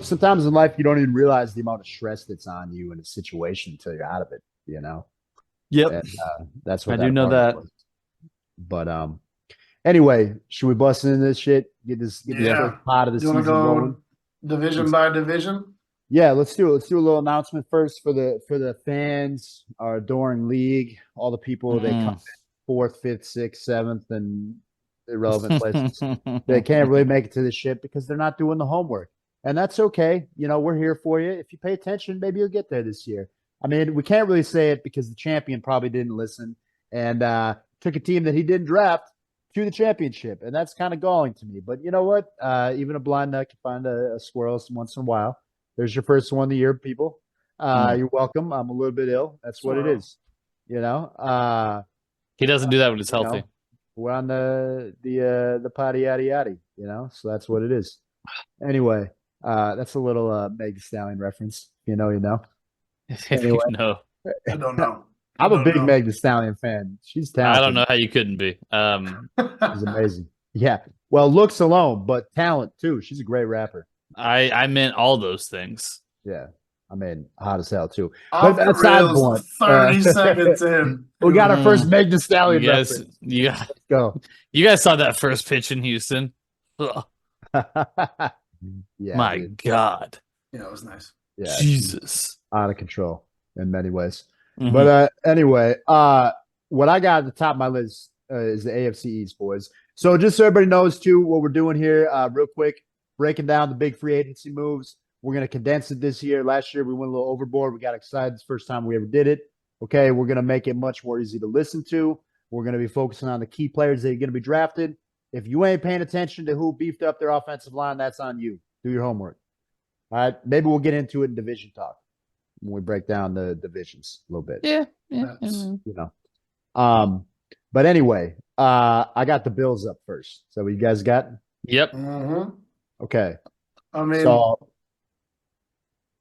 Sometimes in life you don't even realize the amount of stress that's on you in a situation until you're out of it. Yep, And that's I what do that know apartment that. was. But anyway, should we bust into this shit? Get this first Yeah. pot of the Do you want to season rolling. go division Let's by division? Yeah, let's do it. Let's do a little announcement first for the fans, our adoring league, all the people that come Mm. in fourth, fifth, sixth, seventh, and irrelevant places. They can't really make it to this shit because they're not doing the homework. And that's okay. We're here for you. If you pay attention, maybe you'll get there this year. I mean, we can't really say it because the champion probably didn't listen and took a team that he didn't draft to the championship. And that's kind of galling to me. But you know what? Even a blind nut can find a squirrel once in a while. There's your first one of the year, people. You're welcome. I'm a little bit ill. That's what it So, is. You know, uh, He doesn't do that when he's you healthy. know, we're on the potty yada yada. So that's what it is. Anyway, that's a little Meg Thee Stallion reference. You know. If you Anyway, know, I don't know. I I'm a don't big know. Meg Thee Stallion fan. She's I don't talented. know how you couldn't be. She's amazing. Yeah. Well, looks alone, but talent too. She's a great rapper. I meant all those things. Yeah. I mean, hot as hell too. But Off the aside the rails, point, 30 seconds in. we got our first Mm. Meg Thee You Stallion guys, reference. you Let's go. you guys saw that first pitch in Houston. Ugh, Yeah, my dude. God, Yeah, it was nice. Yeah, she's Jesus. out of control in many ways. Mhm. But anyway, what I got at the top of my list is the AFC East, boys. So just so everybody knows too, what we're doing here, real quick, breaking down the big free agency moves. We're gonna condense it this year. Last year we went a little overboard. We got excited. It's the first time we ever did it. Okay, we're gonna make it much more easy to listen to. We're gonna be focusing on the key players that are gonna be drafted. If you ain't paying attention to who beefed up their offensive line, that's on you. Do your homework. All right, maybe we'll get into it in division talk when we break down the divisions a little bit. Yeah. That's- You know. But anyway, I got the Bills up first. So what you guys got? Yep. Mhm. Okay. I mean, So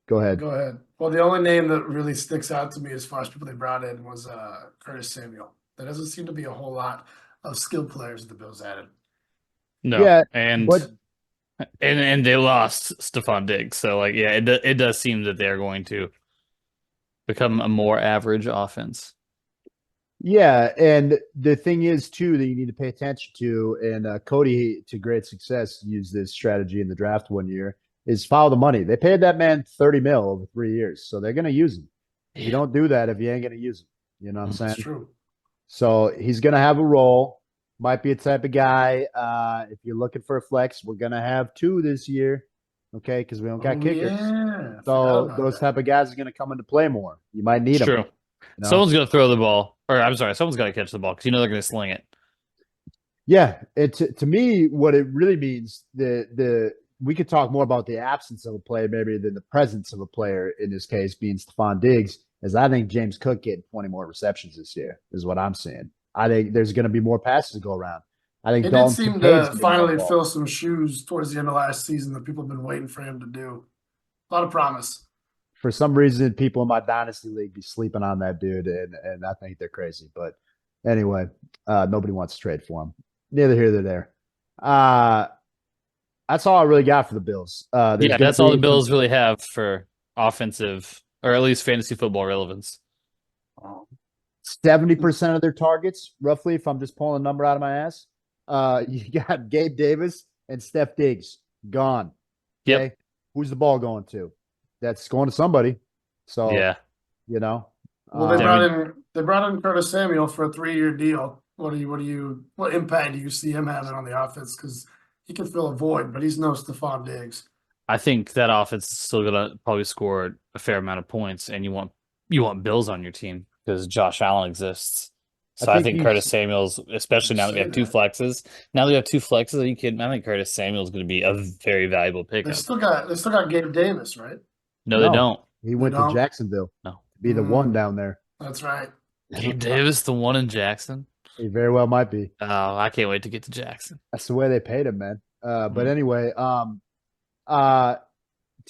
go ahead. go ahead. Well, the only name that really sticks out to me as far as people they brought in was Curtis Samuel. There doesn't seem to be a whole lot of skilled players the Bills added. No. Yeah, and but and they lost Stephon Diggs. So like, yeah, it does seem that they're going to become a more average offense. yeah, and the thing is too that you need to pay attention to, and Cody to great success used this strategy in the draft one year, is follow the money. They paid that man 30 mil over 3 years, so they're gonna use him. You don't do that if you ain't gonna use him. You know what I'm That's saying? true. So he's gonna have a role. Might be a type of guy. If you're looking for a flex, we're gonna have two this year. Okay, because we don't got Oh, kickers. yeah. I forgot So about those that. type of guys are gonna come into play more. You might need It's them. true. You know? Someone's going to throw the ball, or I'm sorry, someone's got to catch the ball because they're going to sling it. Yeah, to me, what it really means, the we could talk more about the absence of a player maybe than the presence of a player in this case being Stephon Diggs, is I think James Cook getting 20 more receptions this year is what I'm seeing. I think there's going to be more passes to go around. I think It did Dalton seem Kincaid's to getting more finally ball. fill some shoes towards the end of last season that people have been waiting for him to do. A lot of promise. For some reason, people in my dynasty league be sleeping on that dude, and I think they're crazy. But anyway, nobody wants to trade for him. Neither here nor there. That's all I really got for the Bills. Yeah, that's all the Bills really have for offensive or at least fantasy football relevance. 70% of their targets, roughly, if I'm just pulling a number out of my ass. You got Gabe Davis and Steph Diggs gone. Okay? Yep. Who's the ball going to? That's going to somebody. So Yeah. you know. Well, they brought in Curtis Samuel for a 3-year deal. What impact do you see him having on the offense? Because he can fill a void, but he's no Stephon Diggs. I think that offense is still gonna probably score a fair amount of points, and you want Bills on your team because Josh Allen exists. So I think Curtis Samuel's, especially now that we have two flexes. Now that we have two flexes, are you kidding? I think Curtis Samuel's going to be a very valuable They pickup. still got Gabe Davis, right? No, they don't. He went to Jacksonville. No. To be the one down there. That's right. Gabe Davis, the one in Jackson. He very well might be. Oh, I can't wait to get to Jackson. That's the way they paid him, man. But anyway, to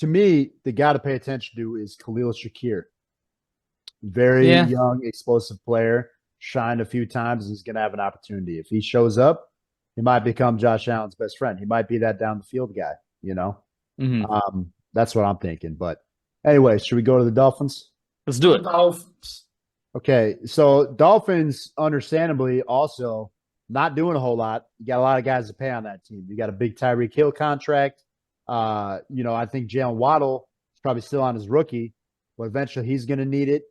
me, the guy to pay attention to is Khalil Shakir. Very young, explosive player. Shined a few times and is going to have an opportunity. If he shows up, he might become Josh Allen's best friend. He might be that down the field guy, you know? That's what I'm thinking. But anyway, should we go to the Dolphins? Let's do it. Dolphins. Okay, so Dolphins, understandably, also not doing a whole lot. You got a lot of guys to pay on that team. You got a big Tyreek Hill contract. I think Jalen Waddle is probably still on his rookie, but eventually he's going to need it.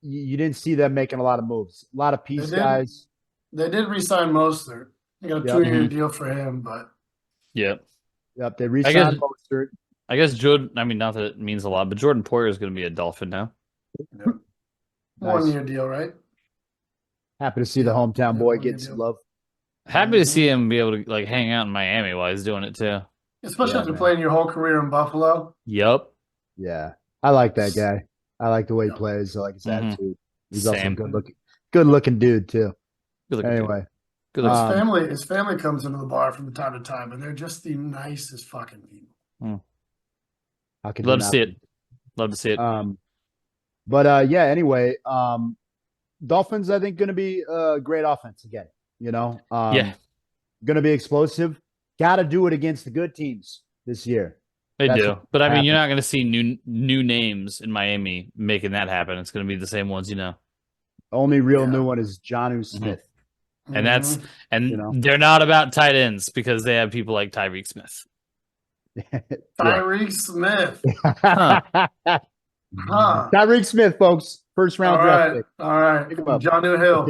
You didn't see them making a lot of moves. A lot of piece guys. They did re-sign Mostert. They got a 2-year deal for him, but Yep. They re-signed Mostert. I guess Jordan. I mean, not that it means a lot, but Jordan Poyer is going to be a Dolphin now. Yep. Nice. 1-year deal, right? Happy to see the hometown boy get some love. Happy to see him be able to like hang out in Miami while he's doing it too. Especially after playing your whole career in Buffalo. Yep. Yeah, I like that guy. I like the way he plays. I like his attitude. He's also a good looking dude too. Anyway, his family comes into the bar from time to time, and they're just the nicest fucking people. Love to see it. Love to see it. Anyway, Dolphins, I think, going to be a great offense again. Going to be explosive. Got to do it against the good teams this year. They do, but I mean, you're not going to see new names in Miami making that happen. It's going to be the same ones, Only real new one is Jonnu Smith, and they're not about tight ends because they have people like Tyreek Smith. Tyreek Smith. Tyreek Smith, folks. First round draft pick. All right. Jonnu Hill.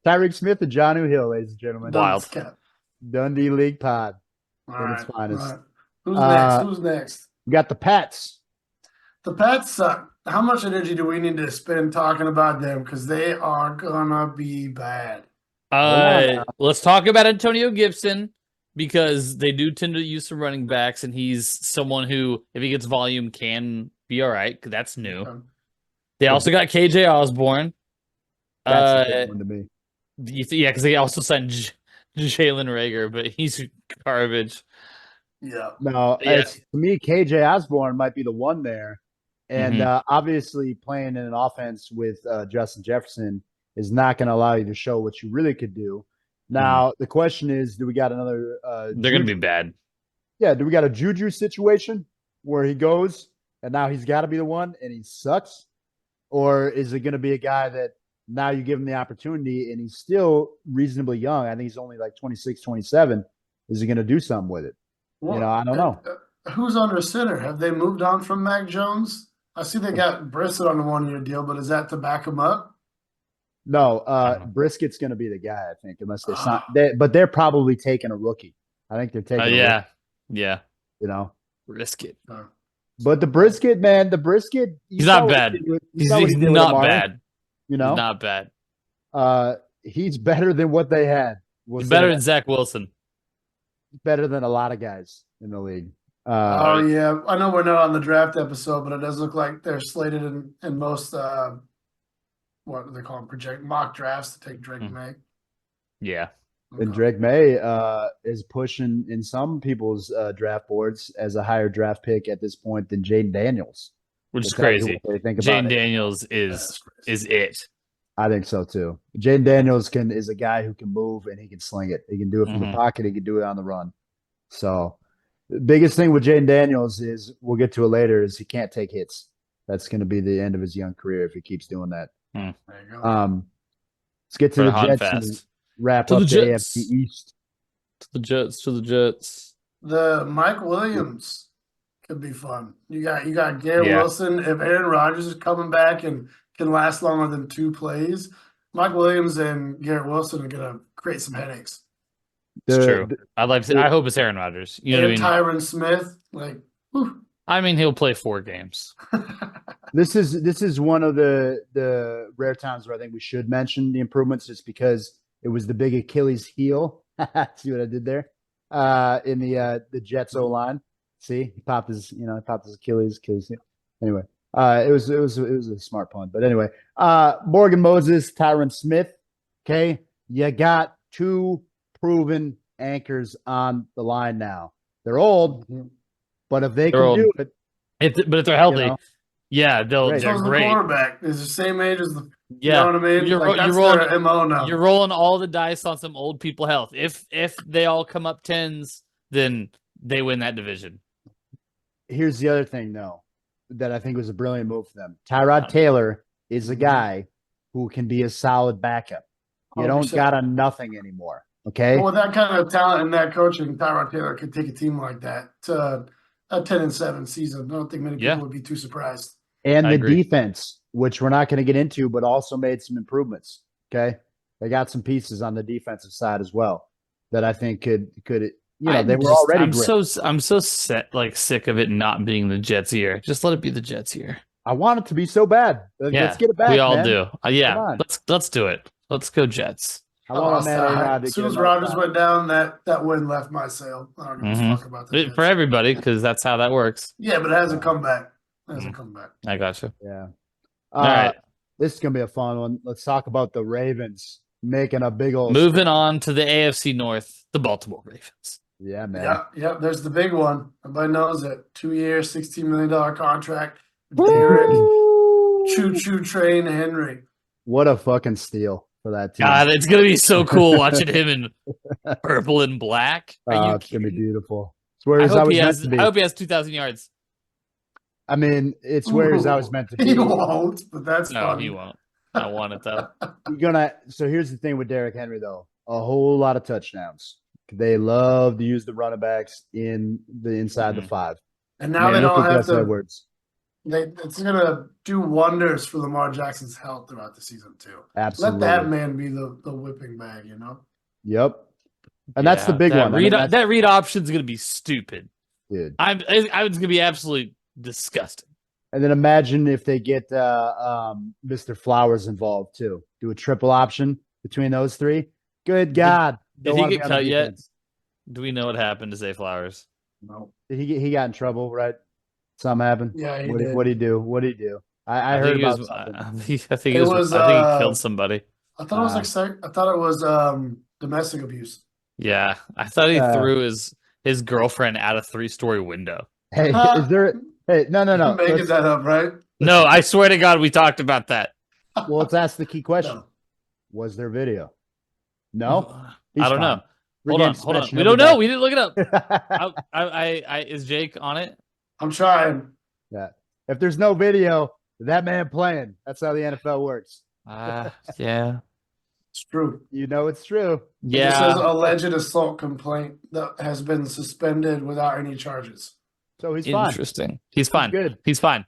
Tyreek Smith and Jonnu Hill, ladies and gentlemen. Wild. Dundee League Pod. Its finest. Right. Who's next? We got the Pats. The Pats suck. How much energy do we need to spend talking about them? Because they are gonna be bad. Let's talk about Antonio Gibson because they do tend to use some running backs, and he's someone who, if he gets volume, can be all right. Because that's new. They also got KJ Osborne. That's a good one to me. Because they also signed Jalen Reagor, but he's garbage. Yeah. No, to me, KJ Osborne might be the one there. And obviously playing in an offense with Justin Jefferson is not going to allow you to show what you really could do. Now, the question is, do we got another they're going to be bad. Yeah, do we got a Juju situation where he goes and now he's got to be the one and he sucks? Or is it going to be a guy that now you give him the opportunity and he's still reasonably young? I think he's only like 26, 27. Is he going to do something with it? Well, I don't know. Who's under center? Have they moved on from Mac Jones? I see they got Brissett on a 1-year deal, but is that to back him up? No, Briskett's going to be the guy, I think, unless they sign. But they're probably taking a rookie. I think they're taking a rookie. Brisket. But the Brisket, man, he's not bad. He's not bad. He's not bad. He's better than what they had. He's better than Zach Wilson. Better than a lot of guys in the league. I know we're not on the draft episode, but it does look like they're slated in most what do they call them, mock drafts to take Drake May. Yeah. Okay. And Drake May is pushing in some people's draft boards as a higher draft pick at this point than Jaden Daniels. Which is crazy. Jaden Daniels is it. I think so too. Jaden Daniels is a guy who can move and he can sling it. He can do it from the pocket. He can do it on the run. So the biggest thing with Jaden Daniels is, we'll get to it later, is he can't take hits. That's going to be the end of his young career if he keeps doing that. There you go. Let's get to the Jets and wrap up the AFC East. To the Jets. The Mike Williams could be fun. You got Garrett Wilson. If Aaron Rodgers is coming back and can last longer than 2 plays, Mike Williams and Garrett Wilson are going to create some headaches. It's true. I hope it's Aaron Rodgers. You know what I mean? Tyron Smith, I mean, he'll play 4 games. This is one of the rare times where I think we should mention the improvements, just because it was the big Achilles heel. See what I did there? In the Jets O line. See, he popped his Achilles. Anyway, it was a smart pun. But anyway, Morgan Moses, Tyron Smith. Okay, you got 2 proven anchors on the line now. They're old, but if they're do it, but if they're healthy, they're great. So the quarterback is the same age as the. You know what I mean? You're rolling their MO now. You're rolling all the dice on some old people health. If they all come up 10s, then they win that division. Here's the other thing, though, that I think was a brilliant move for them. Tyrod Taylor is a guy who can be a solid backup. You don't 100%. got a nothing anymore. Okay. Well, with that kind of talent and that coaching, Tyrod Taylor could take a team like that to a 10-7 season. I don't think many people would be too surprised. And I the agree. defense, which we're not going to get into, but also made some improvements. Okay. They got some pieces on the defensive side as well that I think could they were already great. I'm so sick of it not being the Jets' year. Just let it be the Jets' year. I want it to be so bad. Let's get it back. We all man. do. Yeah, let's do it. Let's go Jets. I want as soon as Rodgers went down, that win left my sail. I don't give a fuck about that for everybody because that's how that works. Yeah, but it hasn't come back. I got you. Yeah. All right. This is gonna be a fun one. Let's talk about the Ravens making a big old. Moving on to the AFC North, the Baltimore Ravens. Yeah, man. Yeah. There's the big one. Everybody knows it. 2-year, $16 million contract. Derek, choo-choo train Henry. What a fucking steal for that team. God, it's gonna be so cool watching him in purple and black. It's gonna be beautiful. It's where I hope he meant to be. has 2,000 yards. I mean, it's where he's always meant to be. He won't, but that's no, funny. he won't. I want it though. So here's the thing with Derrick Henry though, a whole lot of touchdowns. They love to use the running backs in the inside the 5. And now they don't have to. Edwards. It's gonna do wonders for Lamar Jackson's health throughout the season too. Absolutely. Let that man be the whipping bag, Yep. And that's the big one. That read option is gonna be stupid, dude. It's gonna be absolutely disgusting. And then imagine if they get Mr. Flowers involved too. Do a triple option between those 3. Good God. Did he get cut yet? Do we know what happened to Zay Flowers? No. Did he got in trouble, right? Something happened? Yeah, he did. did. What'd he do? I heard about something. I think he killed somebody. I thought it was domestic abuse. Yeah. I thought he threw his girlfriend out a 3-story window. Hey, is there Hey, no. You're making that up, right? No, I swear to God, we talked about that. Well, let's ask the key question. No. Was there video? No? I don't know. Hold on. We don't know. We didn't look it up. Is Jake on it? I'm trying. Yeah. If there's no video, that man playing. That's how the NFL works. Yeah. It's true. You know it's true. Yeah. This is alleged assault complaint that has been suspended without any charges. So he's fine. Interesting. He's fine. Good. He's fine.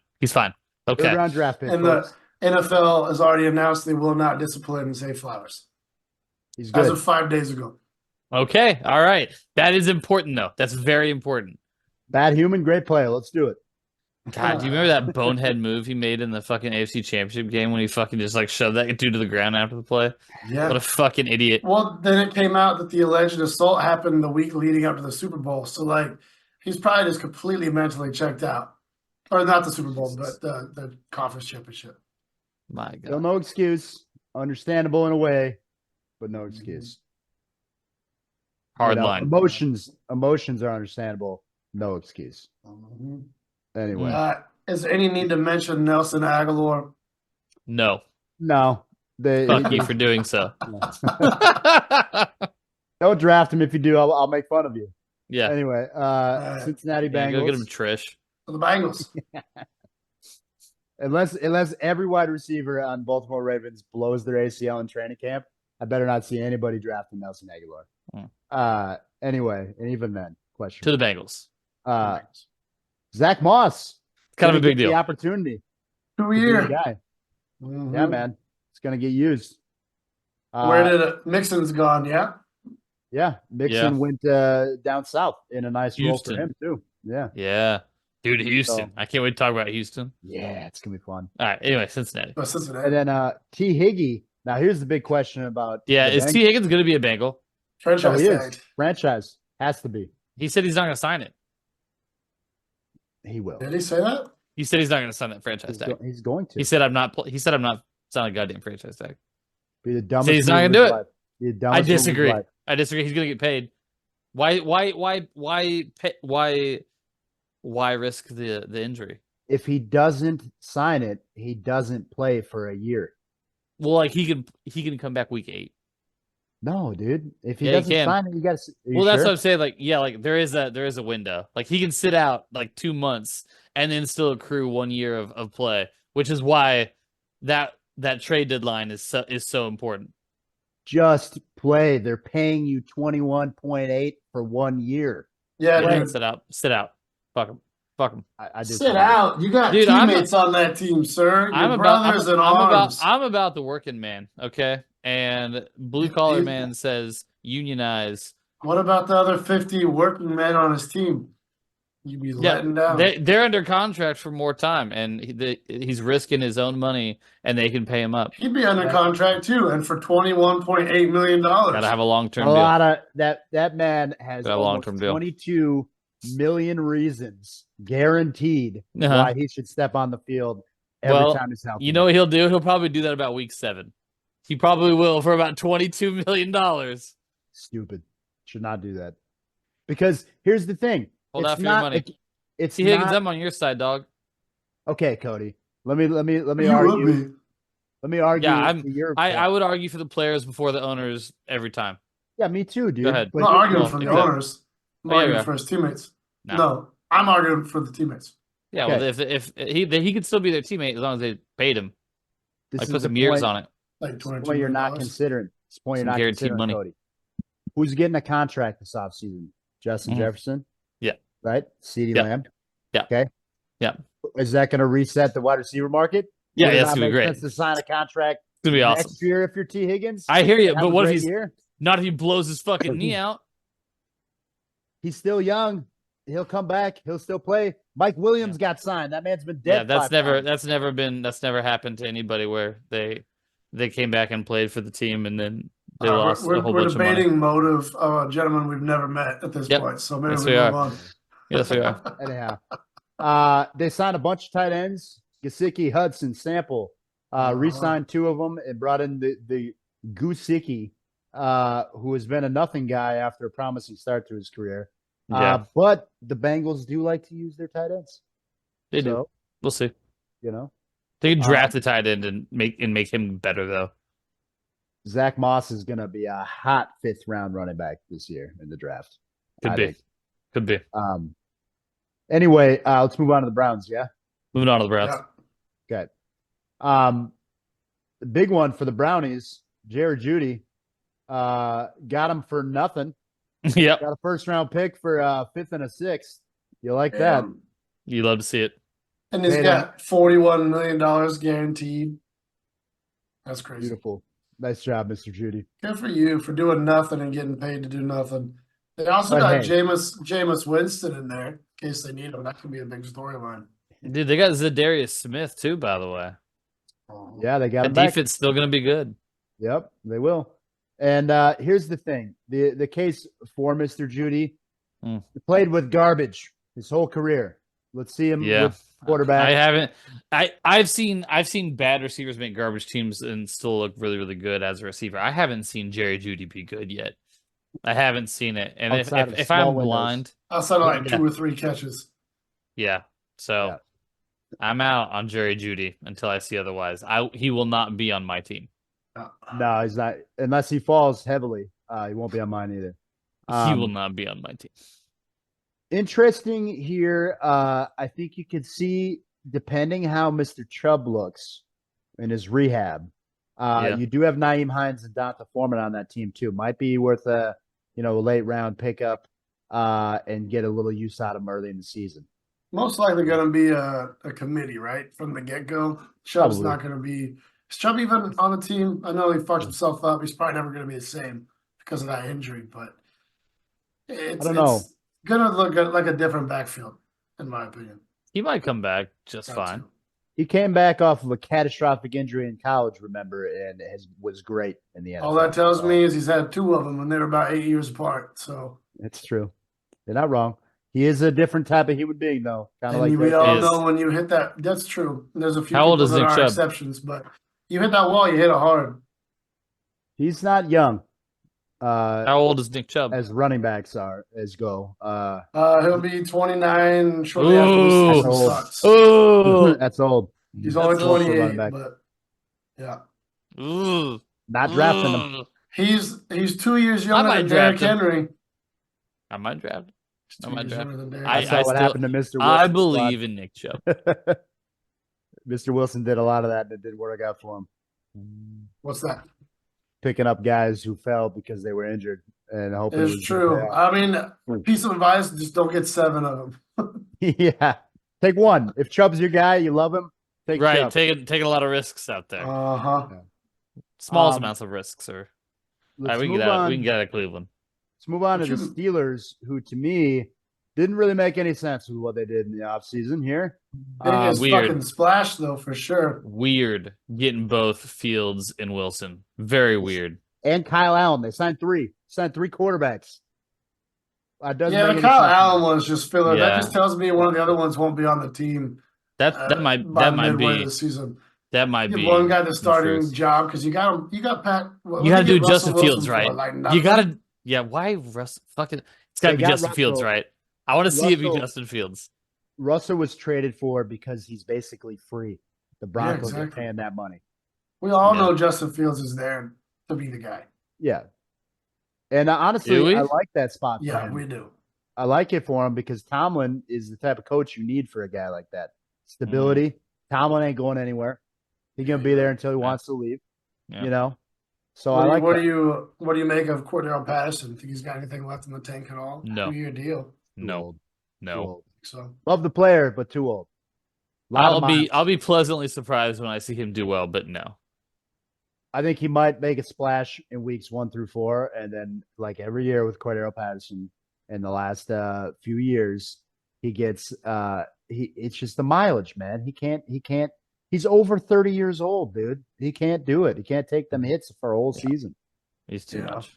Okay. Good round draft pick. And folks. the NFL has already announced they will not discipline Zay Flowers. He's good. As of 5 days ago. Okay. All right. That is important, though. That's very important. Bad human, great player. Let's do it. God, do you remember that bonehead move he made in the fucking AFC Championship game when he fucking just like shoved that dude to the ground after the play? Yeah. What a fucking idiot. Well, then it came out that the alleged assault happened the week leading up to the Super Bowl. So, he's probably just completely mentally checked out. Or not the Super Bowl, but the conference championship. My God. Still no excuse. Understandable in a way, but no excuse. Hard line. Emotions are understandable. No excuse. Mm-hmm. Anyway. Is there any need to mention Nelson Aguilar? No. No. Fuck you for doing so. Don't draft him. If you do, I'll make fun of you. Yeah. Anyway, Cincinnati Bengals. Go get him, Trish. The Bengals. Unless every wide receiver on Baltimore Ravens blows their ACL in training camp, I better not see anybody drafting Nelson Aguilar. Anyway, and even then, question to the Bengals. Zach Moss. Kind of a big deal. The opportunity. 2 year guy. Mm-hmm. Yeah, man. It's gonna get used. Where did Mixon's gone? Yeah. Yeah, Mixon went down south in a nice role for him too. Yeah. Yeah. Dude, Houston. I can't wait to talk about Houston. Yeah, it's going to be fun. All right. Anyway, Cincinnati. And then T. Higgy. Now, here's the big question about. Yeah, is T. Higgins going to be a Bengal? Franchise he is. Franchise. Has to be. He said he's not going to sign it. He will. Did he say that? He said he's not going to sign that franchise tag. He's going to. He said I'm not signing a goddamn franchise tag. Be the dumbest. He's not going to do it. Be the dumbest. I disagree. He's going to get paid. Why risk the injury? If he doesn't sign it, he doesn't play for a year. Well, he can come back week 8. No, dude. If he Yeah, he doesn't can. sign it, you got to. Well, that's what I'm saying. Like, yeah, like there is a window. Like he can sit out like 2 months and then still accrue 1 year of play, which is why that trade deadline is so important. Just play. They're paying you 21.8 for 1 year. Yeah, Yeah, dude. sit out. Fuck him. Fuck him. I just Sit out. You got Dude, teammates on that team, sir. Your brothers in arms. I'm about the working man, okay? And blue collar man says unionize. What about the other 50 working men on his team? You'd be letting down. They're under contract for more time, and he's risking his own money, and they can pay him up. He'd be under contract too, and for $21.8 million. Gotta have a long-term deal. lot of that man has Gotta have a long-term deal. 22 million reasons guaranteed why he should step on the field every time he's healthy. You know what he'll do? He'll probably do that about week 7. He probably will for about $22 million. Stupid. Should not do that. Because here's the thing. Hold out for your money. It's Higgins, I'm on your side, dog. Okay, Cody. Let me You argue. would be. Let me argue. Yeah, I would argue for the players before the owners every time. Yeah, me too, dude. Go ahead. I'm not arguing for the owners. I'm arguing for his teammates. No, I'm arguing for the teammates. Yeah, well, if he could still be their teammate as long as they paid him. Like put some years on it. Like $22 you're not considering. This point you're not considering, money. Cody. Who's getting a contract this offseason? Justin Jefferson? Yeah. Right? CeeDee Lamb? Yeah. Okay. Yeah. Is that going to reset the wide receiver market? Yeah, that's going to be great. Sense to sign a contract it's going to be awesome. Next year if you're T. Higgins? I hear you, but what if not if he blows his fucking knee out? He's still young. He'll come back. He'll still play. Mike Williams got signed. That man's been dead. Yeah, that's never happened to anybody where they came back and played for the team and then they lost a whole bunch of money. We're debating motive of a gentleman we've never met at this point. So maybe we move on. Yes, we are. Anyhow, they signed a bunch of tight ends. Gesicki, Hudson, Sample. Re-signed 2 of them and brought in the Gesicki, who has been a nothing guy after a promising start to his career. But the Bengals do like to use their tight ends. They do. We'll see. You know, they can draft the tight end and make him better though. Zach Moss is going to be a hot 5th round running back this year in the draft. Could be. Anyway, let's move on to the Browns. Yeah. Moving on to the Browns. Yeah. Okay. The big one for the Brownies, Jared Jeudy, got him for nothing. Yep. Got a 1st round pick for 5th and a 6th. You like that? You love to see it. And he's got $41 million guaranteed. That's crazy. Beautiful. Nice job, Mr. Jeudy. Good for you for doing nothing and getting paid to do nothing. They also got Jameis Winston in there in case they need him. That could be a big storyline. Dude, they got Zadarius Smith too, by the way. Yeah, they got the defense still going to be good. Yep, they will. And here's the thing: the case for Mr. Jeudy, he played with garbage his whole career. Let's see him with quarterback. I haven't. I've seen bad receivers make garbage teams and still look really, really good as a receiver. I haven't seen Jerry Jeudy be good yet. I haven't seen it. And if I'm blind, outside of like 2 or 3 catches. Yeah. So I'm out on Jerry Jeudy until I see otherwise. He will not be on my team. No, he's not. Unless he falls heavily, he won't be on mine either. He will not be on my team. Interesting here. I think you could see, depending how Mr. Chubb looks in his rehab, you do have Nyheim Hines and Donta Foreman on that team too. Might be worth a late round pickup and get a little use out of him early in the season. Most likely going to be a committee, right, from the get-go. Chubb's not going to be – is Chubb even on the team? I know he fucked himself up. He's probably never going to be the same because of that injury, but it's going to look like a different backfield, in my opinion. He might come back just fine. He came back off of a catastrophic injury in college, remember, and was great in the NFL. All that tells me is he's had 2 of them, and they were about 8 years apart. So it's true. You're not wrong. He is a different type of human being, though. Kind of like we all know when you hit that. That's true. There's a few people that are exceptions, but you hit that wall, you hit it hard. He's not young. How old is Nick Chubb? As running backs go. He'll be 29 shortly after this season starts. Oh, that's old. He's only 28, but yeah. Not drafting him. He's 2 years I younger might than Derrick draft him. Henry. I might draft. He's I 2 might years draft. younger than Derrick I Henry. saw what happened to Mr. Wilson. I believe in Nick Chubb. Mr. Wilson did a lot of that, and it didn't work out for him. What's that? Picking up guys who fell because they were injured and hoping it was It's gonna pay true. off. I mean, piece of advice: just don't get 7 of them. Yeah, take one. If Chubb's your guy, you love him. Take Right, Chubb. taking a lot of risks out there. Uh-huh. Small amounts of risks, or Let's we can move get out. on. We can get out of Cleveland. Let's move on But to the you- Steelers, who to me didn't really make any sense with what they did in the offseason here. Biggest Weird. fucking splash, though, for sure. Weird getting both Fields and Wilson. Very weird. And Kyle Allen. They signed three quarterbacks. Doesn't Yeah, make the any Kyle sense to Allen me. one's just filler. That Yeah. just tells me one of the other ones won't be on the team. That might by that the might midway be of the season. that might Give be one guy the some starting truth. job because you got him. You got Pat. You got to do Justin Russell Fields Wilson right. for, like, You nothing? got to why Russ fucking it's got to They be got Justin Fields Russell. right. I want to see it be Russell- Justin Fields. Russell was traded for because he's basically free. The Broncos are exactly. paying that money. We all Yeah. know Justin Fields is there to be the guy. Yeah. And Do honestly, we? I like that spot for Yeah, him. we do. I like it for him because Tomlin is the type of coach you need for a guy like that. Stability. Tomlin ain't going anywhere. He's gonna be there until he wants to leave. Yeah. You know. So What I do you- like what that. do you make of Cordell Patterson? Think he's got anything left in the tank at all? No. 2-year deal. Too No. old. Too No. old. So Love the player, but too old. I'll be pleasantly surprised when I see him do well, but no. I think he might make a splash in weeks 1 through 4, and then like every year with Cordero Patterson in the last few years, he gets it's just the mileage, man. He can't. He's over 30 years old, dude. He can't do it. He can't take them hits for a whole season. He's too Yeah. much.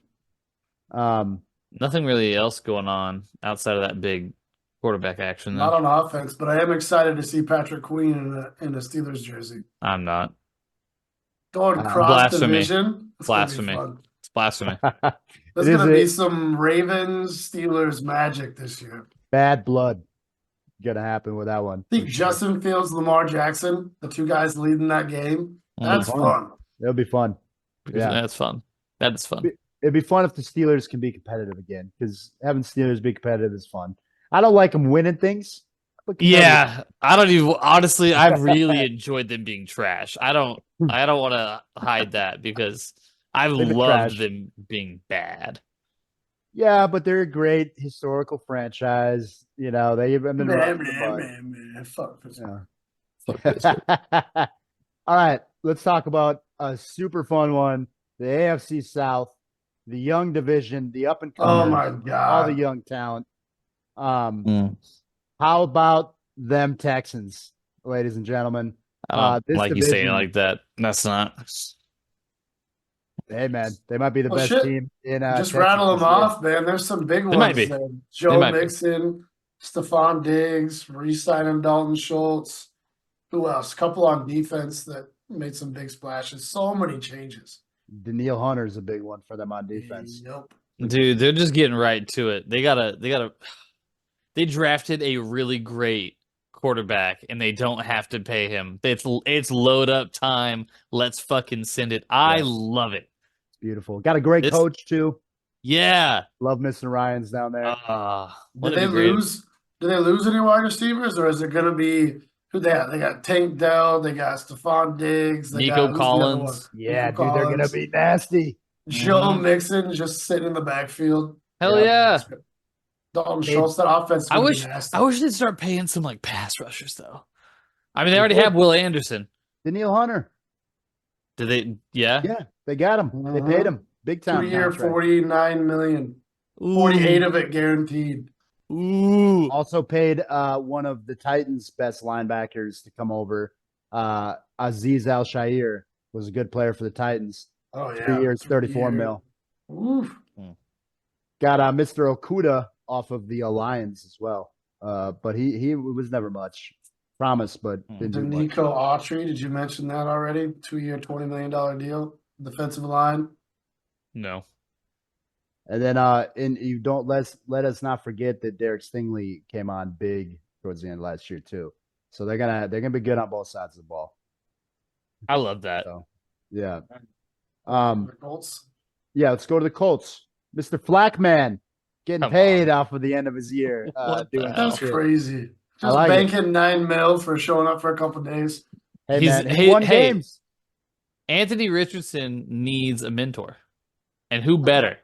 Nothing really else going on outside of that big quarterback action. not Though. on offense, but I am excited to see Patrick Queen in a Steelers jersey. I'm not. Going cross Blasphemy. division. It's gonna be Blasphemy. fun. It's blasphemy. There's It is gonna be a- some Ravens Steelers magic this year. Bad blood gonna happen with that one. I think Justin Fields, Lamar Jackson, the two guys leading that game. That's fun. fun. It'll be fun. Yeah. That's fun. That is fun. It'd be fun if the Steelers can be competitive again, because having Steelers be competitive is fun. I don't like them winning things. but competitive- Yeah, I don't even honestly. I've really enjoyed them being trash. I don't want to hide that because I've They've been loved trash. them being bad. Yeah, but they're a great historical franchise. You know, they've been rough in the Man. Fuck this. mud. All right, let's talk about a super fun one: the AFC South, the young division, the up and Oh coming, my all the god. young talent. How about them Texans, ladies and gentlemen? I don't This like you saying it division- like that. That's not. Hey man, they might be the Well, best shit. team in. Just Texas rattle them this year. off, man. There's some big ones might be. there. They Joe might be. Mixon, Stephon Diggs, re-signing Dalton Schultz. Who else? A couple on defense that made some big splashes. So many changes. Daniil Hunter's a big one for them on defense. Nope. Dude, they're just getting right to it. They drafted a really great quarterback and they don't have to pay him. It's load up time. Let's fucking send it. I Yes. love it. It's beautiful. Got a great This- coach too. Yeah. Love missing Ryan's down there. Did they lose? Did they lose any wide receivers, or is it going to be who they have? They got Tank Dell. They got Stephon Diggs. They Nico got, who's the other one? Collins. Yeah, Nico dude, they're gonna Collins. be nasty. Joe Mhm. Mixon just sitting in the backfield. Hell yeah. Dalton Hey, Schultz. That offense. is I gonna be wish nasty. I wish they'd start paying some like pass rushers though. I mean, they They already did. have Will Anderson. Daniil Hunter. Did they? Yeah. Yeah, they got him. They Mhm. paid him big time. 2-year, contract. $49 million. 48 of it guaranteed. Ooh. Also paid one of the Titans' best linebackers to come over. Aziz Al Shair was a good player for the Titans. Oh yeah. 3 years, 34 mil. Oof. Got Mr. Okuda off of the Lions as well. But he was never much. Promise, but didn't do much. Danico Autry, did you mention that already? 2-year, $20 million deal. Defensive line. No. And then and you don't let us not forget that Derek Stingley came on big towards the end of last year too. So they're gonna be good on both sides of the ball. I love that. So yeah. The Colts. Yeah, let's go to the Colts. Mr. Flackman getting Come paid on. off of the end of his year. What the Doing hell? That's shit. crazy. I Just like it. banking $9 million for showing up for a couple days. Hey, man, he won games. Anthony Richardson needs a mentor. And who better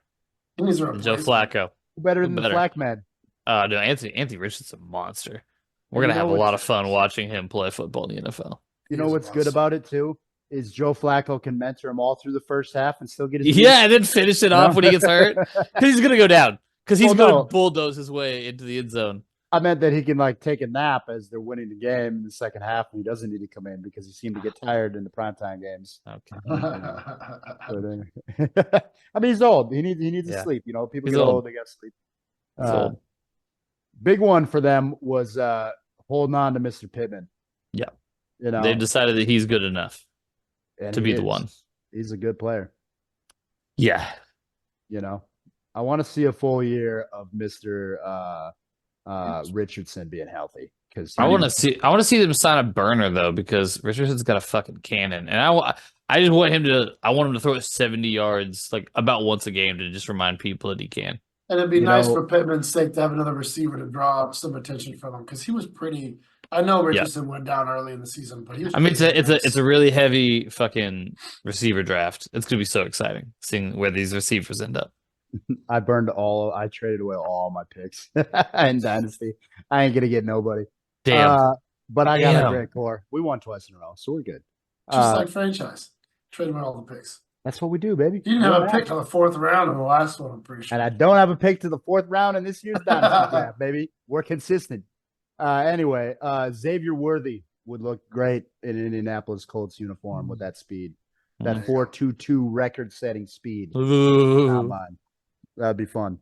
He needs a than Joe replacement. Flacco? Better Who than the better? Flackman. No, Anthony Richardson's a monster. We're And going to you know have a lot what's- of fun watching him play football in the NFL. You know what's good about it, too? Is Joe Flacco can mentor him all through the first half and still get his Yeah, and then finish it off when he gets hurt. Because he's going to go down. Because he's Well, going no. to bulldoze his way into the end zone. I meant that he can like take a nap as they're winning the game in the second half, and he doesn't need to come in because he seemed to get tired in the primetime games. Okay. I mean, he's old. He needs to Yeah. sleep. You know, people He's get old. old, they got to sleep. He's old. Big one for them was holding on to Mr. Pittman. Yeah. You know, They've decided that he's good enough and to he be the is. one. He's a good player. Yeah. You know, I want to see a full year of Mr. Richardson being healthy because I want to see them sign a burner though, because Richardson's got a fucking cannon, and I just want him to. I want him to throw it 70 yards, like about once a game, to just remind people that he can. And it'd be nice for Pittman's sake to have another receiver to draw some attention from him because he was pretty. I know Richardson went down early in the season, but he was. I mean, it's a really heavy fucking receiver draft. It's gonna be so exciting seeing where these receivers end up. I traded away all my picks in Dynasty. I ain't gonna get nobody. Damn. But I got a great core. We won twice in a row, so we're good. Just like franchise. Trade away all the picks. That's what we do, baby. You didn't have a pick till the 4th round in the last one, I'm pretty sure. And I don't have a pick to the 4th round in this year's Dynasty draft, baby. We're consistent. Anyway, Xavier Worthy would look great in an Indianapolis Colts uniform with that speed. That 4.22 record-setting speed. Combine. That'd be fun.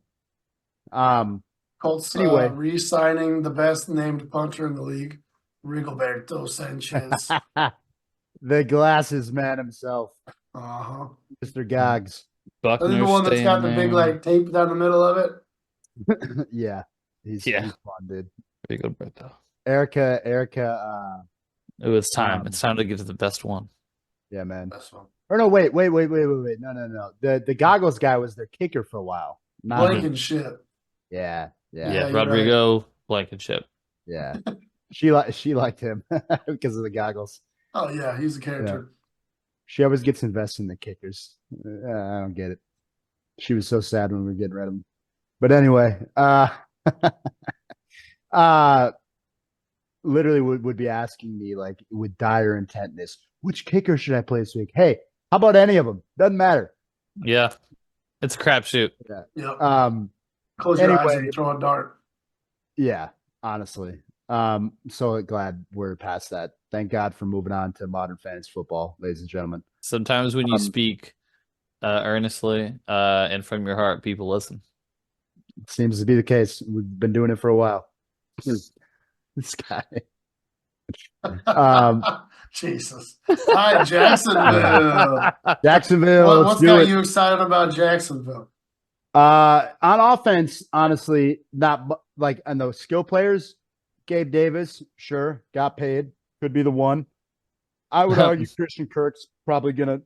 Colts anyway. re-signing the best named punter in the league, Rigoberto Sanchez. The glasses man himself. Uh-huh. Mr. Gags. Buckner's the one that's got the big like tape down the middle of it. Yeah. He's fun, dude. Rigoberto. Erica. It was time. It's time to get to the best one. Yeah, man. Best one. Or no, wait. No. The goggles guy was their kicker for a while. Blankenship. Yeah. Rodrigo right. Blankenship. Yeah. she liked him because of the goggles. Oh yeah, he's a character. Yeah. She always gets invested in the kickers. I don't get it. She was so sad when we were getting rid of them. But anyway, literally would be asking me like with dire intentness, which kicker should I play this week? Hey, how about any of them? Doesn't matter. Yeah, it's a crapshoot. Yeah. Yep. Close your eyes and throw a dart. Yeah, honestly. So glad we're past that. Thank God for moving on to modern fantasy football, ladies and gentlemen. Sometimes when you speak earnestly and from your heart, people listen. Seems to be the case. We've been doing it for a while. This guy. Jesus. Hi, Jacksonville. Jacksonville. What's got you excited about Jacksonville? On offense, honestly, not like on those skill players. Gabe Davis, sure, got paid. Could be the one. I would argue Christian Kirk's probably going to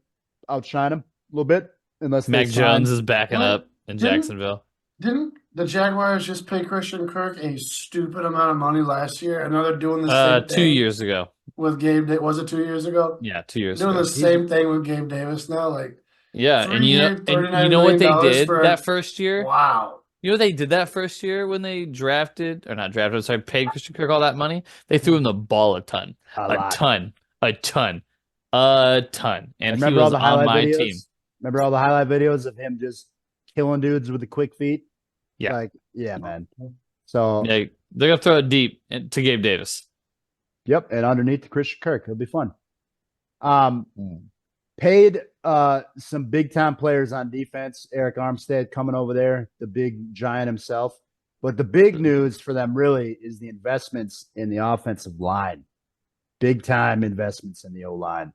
outshine him a little bit. Unless Mac Jones is backing up in Jacksonville. Didn't the Jaguars just pay Christian Kirk a stupid amount of money last year? And now they're doing the same thing. 2 years ago. With Gabe, was it 2 years ago? Yeah, 2 years doing ago. The same thing with Gabe Davis now. Like, yeah, and you know what they did that first year? Wow. You know what they did that first year when they paid Christian Kirk all that money? They threw him the ball a ton. A ton. And he was on my team. Remember all the highlight videos of him just killing dudes with the quick feet? Yeah. Like, yeah, man. So yeah, they're going to throw it deep to Gabe Davis. Yep, and underneath to Christian Kirk. It'll be fun. Paid some big-time players on defense. Eric Armstead coming over there, the big giant himself. But the big news for them really is the investments in the offensive line. Big-time investments in the O-line.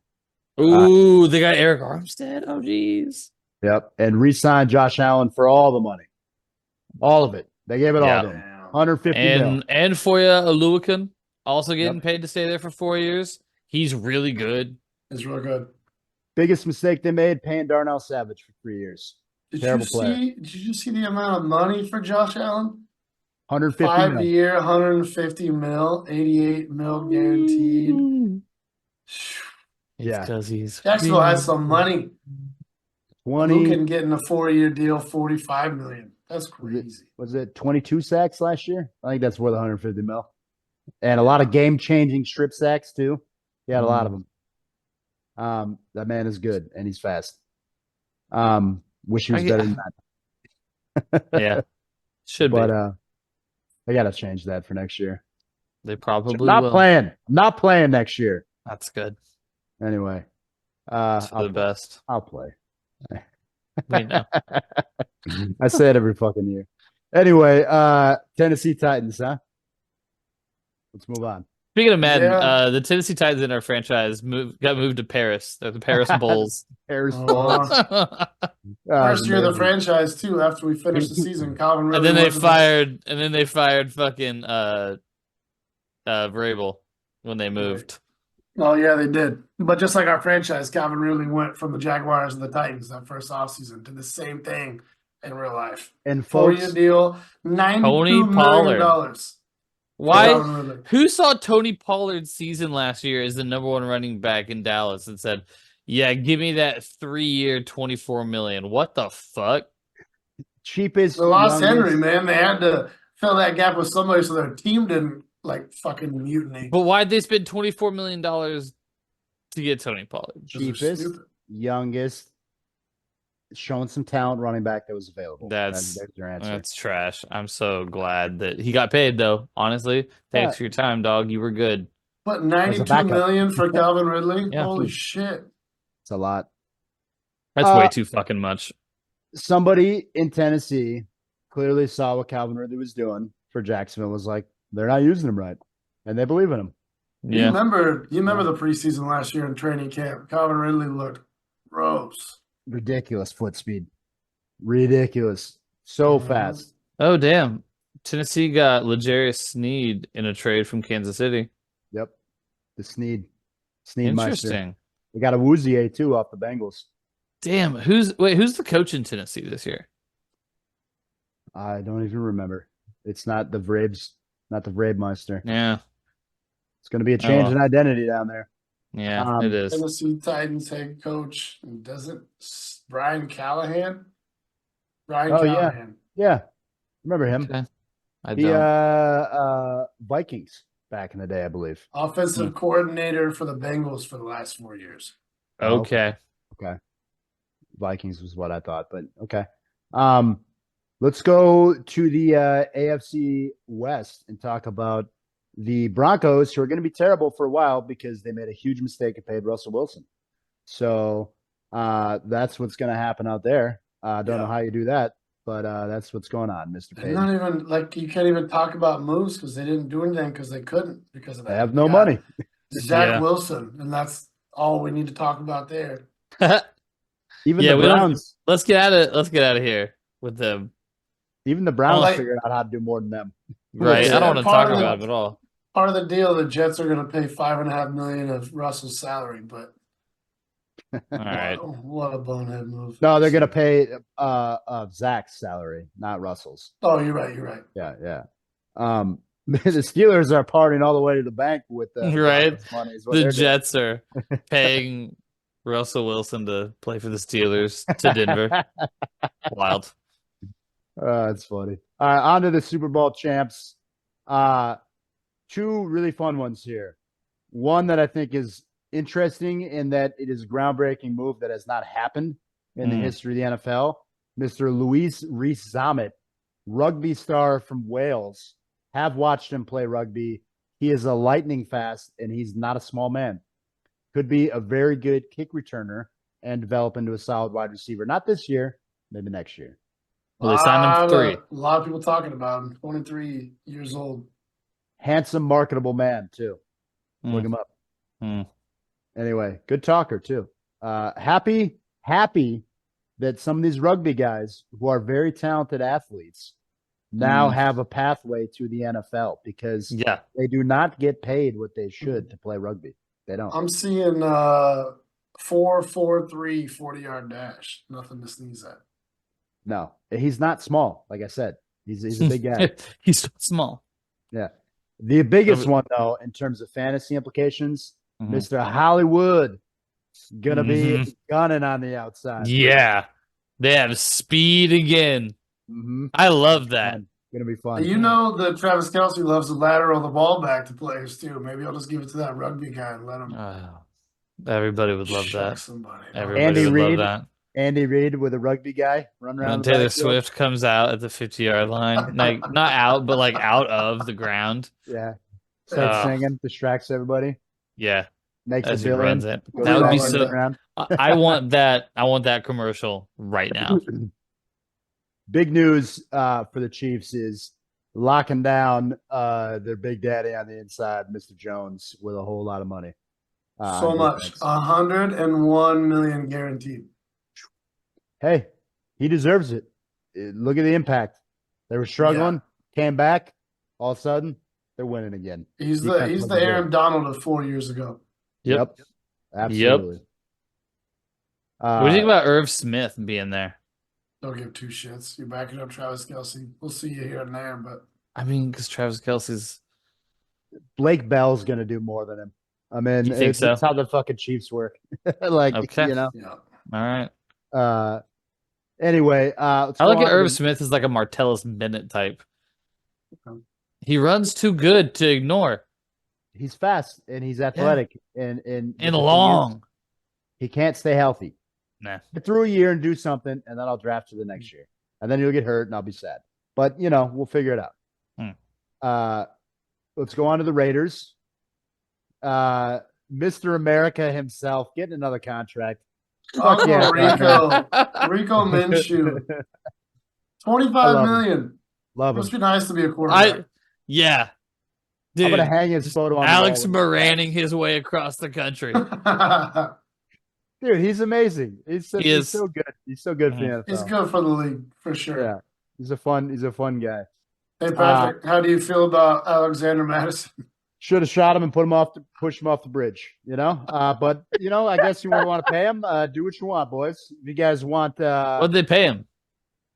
Ooh, they got Eric Armstead? Oh, geez. Yep, and re-signed Josh Allen for all the money. All of it. They gave it all to him. $150 million. And Foya Oluokun also getting paid to stay there for 4 years. He's really good. He's real good. Biggest mistake they made, paying Darnell Savage for 3 years. Terrible player. Did you see the amount of money for Josh Allen? 150 5 mil. year, 150 mil, 88 mil guaranteed. It's Yeah. because he's Jacksonville has some money. 20. Who can get in a 4-year deal, 45 million? That's crazy. Was it 22 sacks last year? I think that's worth 150 mil. And a lot of game-changing strip sacks too. He had a lot of them. That man is good and he's fast. Wish he was better than that. Yeah, should But be. they got to change that for next year. They probably not will. playing. I'm not playing next year. That's good. Anyway, It's for the best. I'll play. We know. I say it every fucking year. Anyway, Tennessee Titans, huh? Let's move on. Speaking of Madden, Yeah. the Tennessee Titans in our franchise got moved to Paris. They're the Paris Bulls. Paris Oh. Bulls. First year of the amazing. franchise too. After we finished the season, Calvin really And then they went fired fucking Vrabel when they moved. Oh yeah, they did. But just like our franchise, Calvin really went from the Jaguars and the Titans that first offseason to the same thing in real life. And 4-year folks, deal, $92 Tony million. Pollard. Why? Calvin Ridley. Who saw Tony Pollard's season last year as the number one running back in Dallas and said, "Yeah, give me that 3-year, $24 million"? What the fuck? cheapest. They lost youngest- Henry, man. They had to fill that gap with somebody so their team didn't like fucking mutiny. But why'd they spend $24 million to get Tony Pollard? Because they're cheapest, stupid. youngest, showing some talent running back that was available. That's your answer. That's trash. I'm so glad that he got paid, though. Honestly, thanks for your time, dog. You were good. But As a 92 backup. million for Calvin Ridley? Yeah. Holy shit. It's a lot. That's way too fucking much. Somebody in Tennessee clearly saw what Calvin Ridley was doing for Jacksonville. Was like, they're not using him right, and they believe in him. You Yeah, remember the preseason last year in training camp. Calvin Ridley looked gross. Ridiculous foot speed. Ridiculous. So Mhm. fast. Oh, damn. Tennessee got L'Jarius Sneed in a trade from Kansas City. Yep. The Sneed Meister. Interesting. We got a Woozier too off the Bengals. Damn. Who's the coach in Tennessee this year? I don't even remember. It's not the Vrabes, not the Vrabe Meister. Yeah. It's going to be a change well. in identity down there. Yeah, it is. Tennessee Titans head coach doesn't Brian Callahan? Brian Oh, yeah. Callahan. Yeah. Remember him. Okay. I He don't. Vikings back in the day, I believe. Offensive coordinator for the Bengals for the last 4 years. Okay. Vikings was what I thought, but okay. Let's go to the AFC West and talk about the Broncos, who are going to be terrible for a while because they made a huge mistake and paid Russell Wilson. So that's what's going to happen out there. I don't know how you do that, but that's what's going on, Mr. They're Payton. not even like you can't even talk about moves because they didn't do anything because they couldn't because of that. They have no money. Zach Yeah. Wilson, and that's all we need to talk about there. Even Yeah, the we don't- Browns, Let's get out of here with them. even the Browns Like- figured out how to do more than them. Right. Yeah, I don't want to part talk of the- about them at all. Part of the deal, the Jets are going to pay $5.5 million of Russell's salary, but All right. what a bonehead move. No, they're going to pay Zach's salary, not Russell's. Oh, you're right. Yeah. The Steelers are partying all the way to the bank with the Right. money. Is what The they're doing. Jets are paying Russell Wilson to play for the Steelers to Denver. Wild. It's funny. All right, on to the Super Bowl champs. Two really fun ones here. One that I think is interesting in that it is a groundbreaking move that has not happened in the history of the NFL. Mr. Luis Rees-Zammit, rugby star from Wales. Have watched him play rugby. He is a lightning fast, and he's not a small man. Could be a very good kick returner and develop into a solid wide receiver. Not this year, maybe next year. Well, they signed him for 3. A lot of people talking about him. 23 years old. Handsome, marketable man, too. Look him up. Mm. Anyway, good talker, too. Happy that some of these rugby guys who are very talented athletes now have a pathway to the NFL because Yeah. they do not get paid what they should to play rugby. They don't. I'm seeing 4.43 40-yard dash. Nothing to sneeze at. No, he's not small. Like I said, he's a big guy. He's small. Yeah. The biggest one, though, in terms of fantasy implications, Mhm. Mr. Hollywood gonna Mhm. be gunning on the outside. Yeah. They have speed again. Mm-hmm. I love that. Gonna be fun. You know that Travis Kelce loves to lateral the ball back to players too. Maybe I'll just give it to that rugby guy and let him Everybody would love shuck that. somebody. Everybody Andy would Reid, love that. Andy Reid with a rugby guy running And around then the Taylor backfield. Swift comes out at the 50-yard line. Like not out, but like out of the ground. Yeah. Starts singing, distracts everybody, Yeah. makes As $1 he billion. runs it. goes That would be flying so- to the ground. I want that commercial right now. Big news for the Chiefs is locking down their big daddy on the inside, Mr. Jones, with a whole lot of money. So on much. defense. 101 million guaranteed. Hey, he deserves it. Look at the impact. They were struggling, came back, all of a sudden, they're winning again. He's Defense the looking good. Aaron Donald of 4 years ago. Yep. Absolutely. What do you think about Irv Smith being there? Don't give two shits. You're backing up Travis Kelce. We'll see you here and there, but I mean, because Travis Kelce's. Blake Bell's going to do more than him. I mean, You think so? that's how the fucking Chiefs work. Like, Okay. you know. yeah. All right. Anyway, I look at Irv Smith as like a Martellus Bennett type. Okay. He runs too good to ignore. He's fast and he's athletic and long. He can't stay healthy. Nah. Get through a year and do something, and then I'll draft you the next year. And then you'll get hurt and I'll be sad. But we'll figure it out. Let's go on to the Raiders. Mr. America himself getting another contract. Uncle yeah. Rico Minshew. 25 million. Love him. Must be nice to be a quarterback. Yeah. Dude, I'm gonna hang his photo on Alex the wall. Moraning his way across the country. Dude, he's amazing. He's so good. He's so good for the NFL. He's good for the league, for sure. Yeah. He's a fun guy. Hey Patrick, how do you feel about Alexander Madison? Should have shot him and push him off the bridge, But I guess you want to pay him. Do what you want, boys. If you guys want what'd they pay him?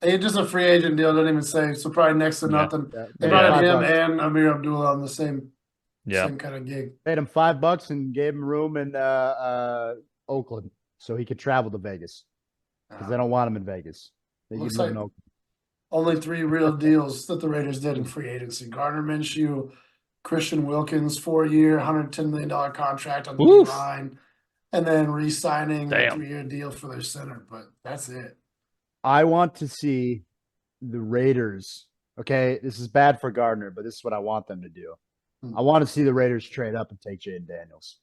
It's just a free agent deal, don't even say. So probably next to nothing. They probably had him and Amir Abdullah on the same kind of gig. Paid him $5 and gave him room in Oakland so he could travel to Vegas. Because they don't want him in Vegas. Looks like only 3 real deals that the Raiders did in free agency. Gardner Minshew, Christian Wilkins, 4-year, $110 million contract on the line, and then re-signing a 3-year deal for their center. But that's it. I want to see the Raiders. Okay, this is bad for Gardner, but this is what I want them to do. I want to see the Raiders trade up and take Jaden Daniels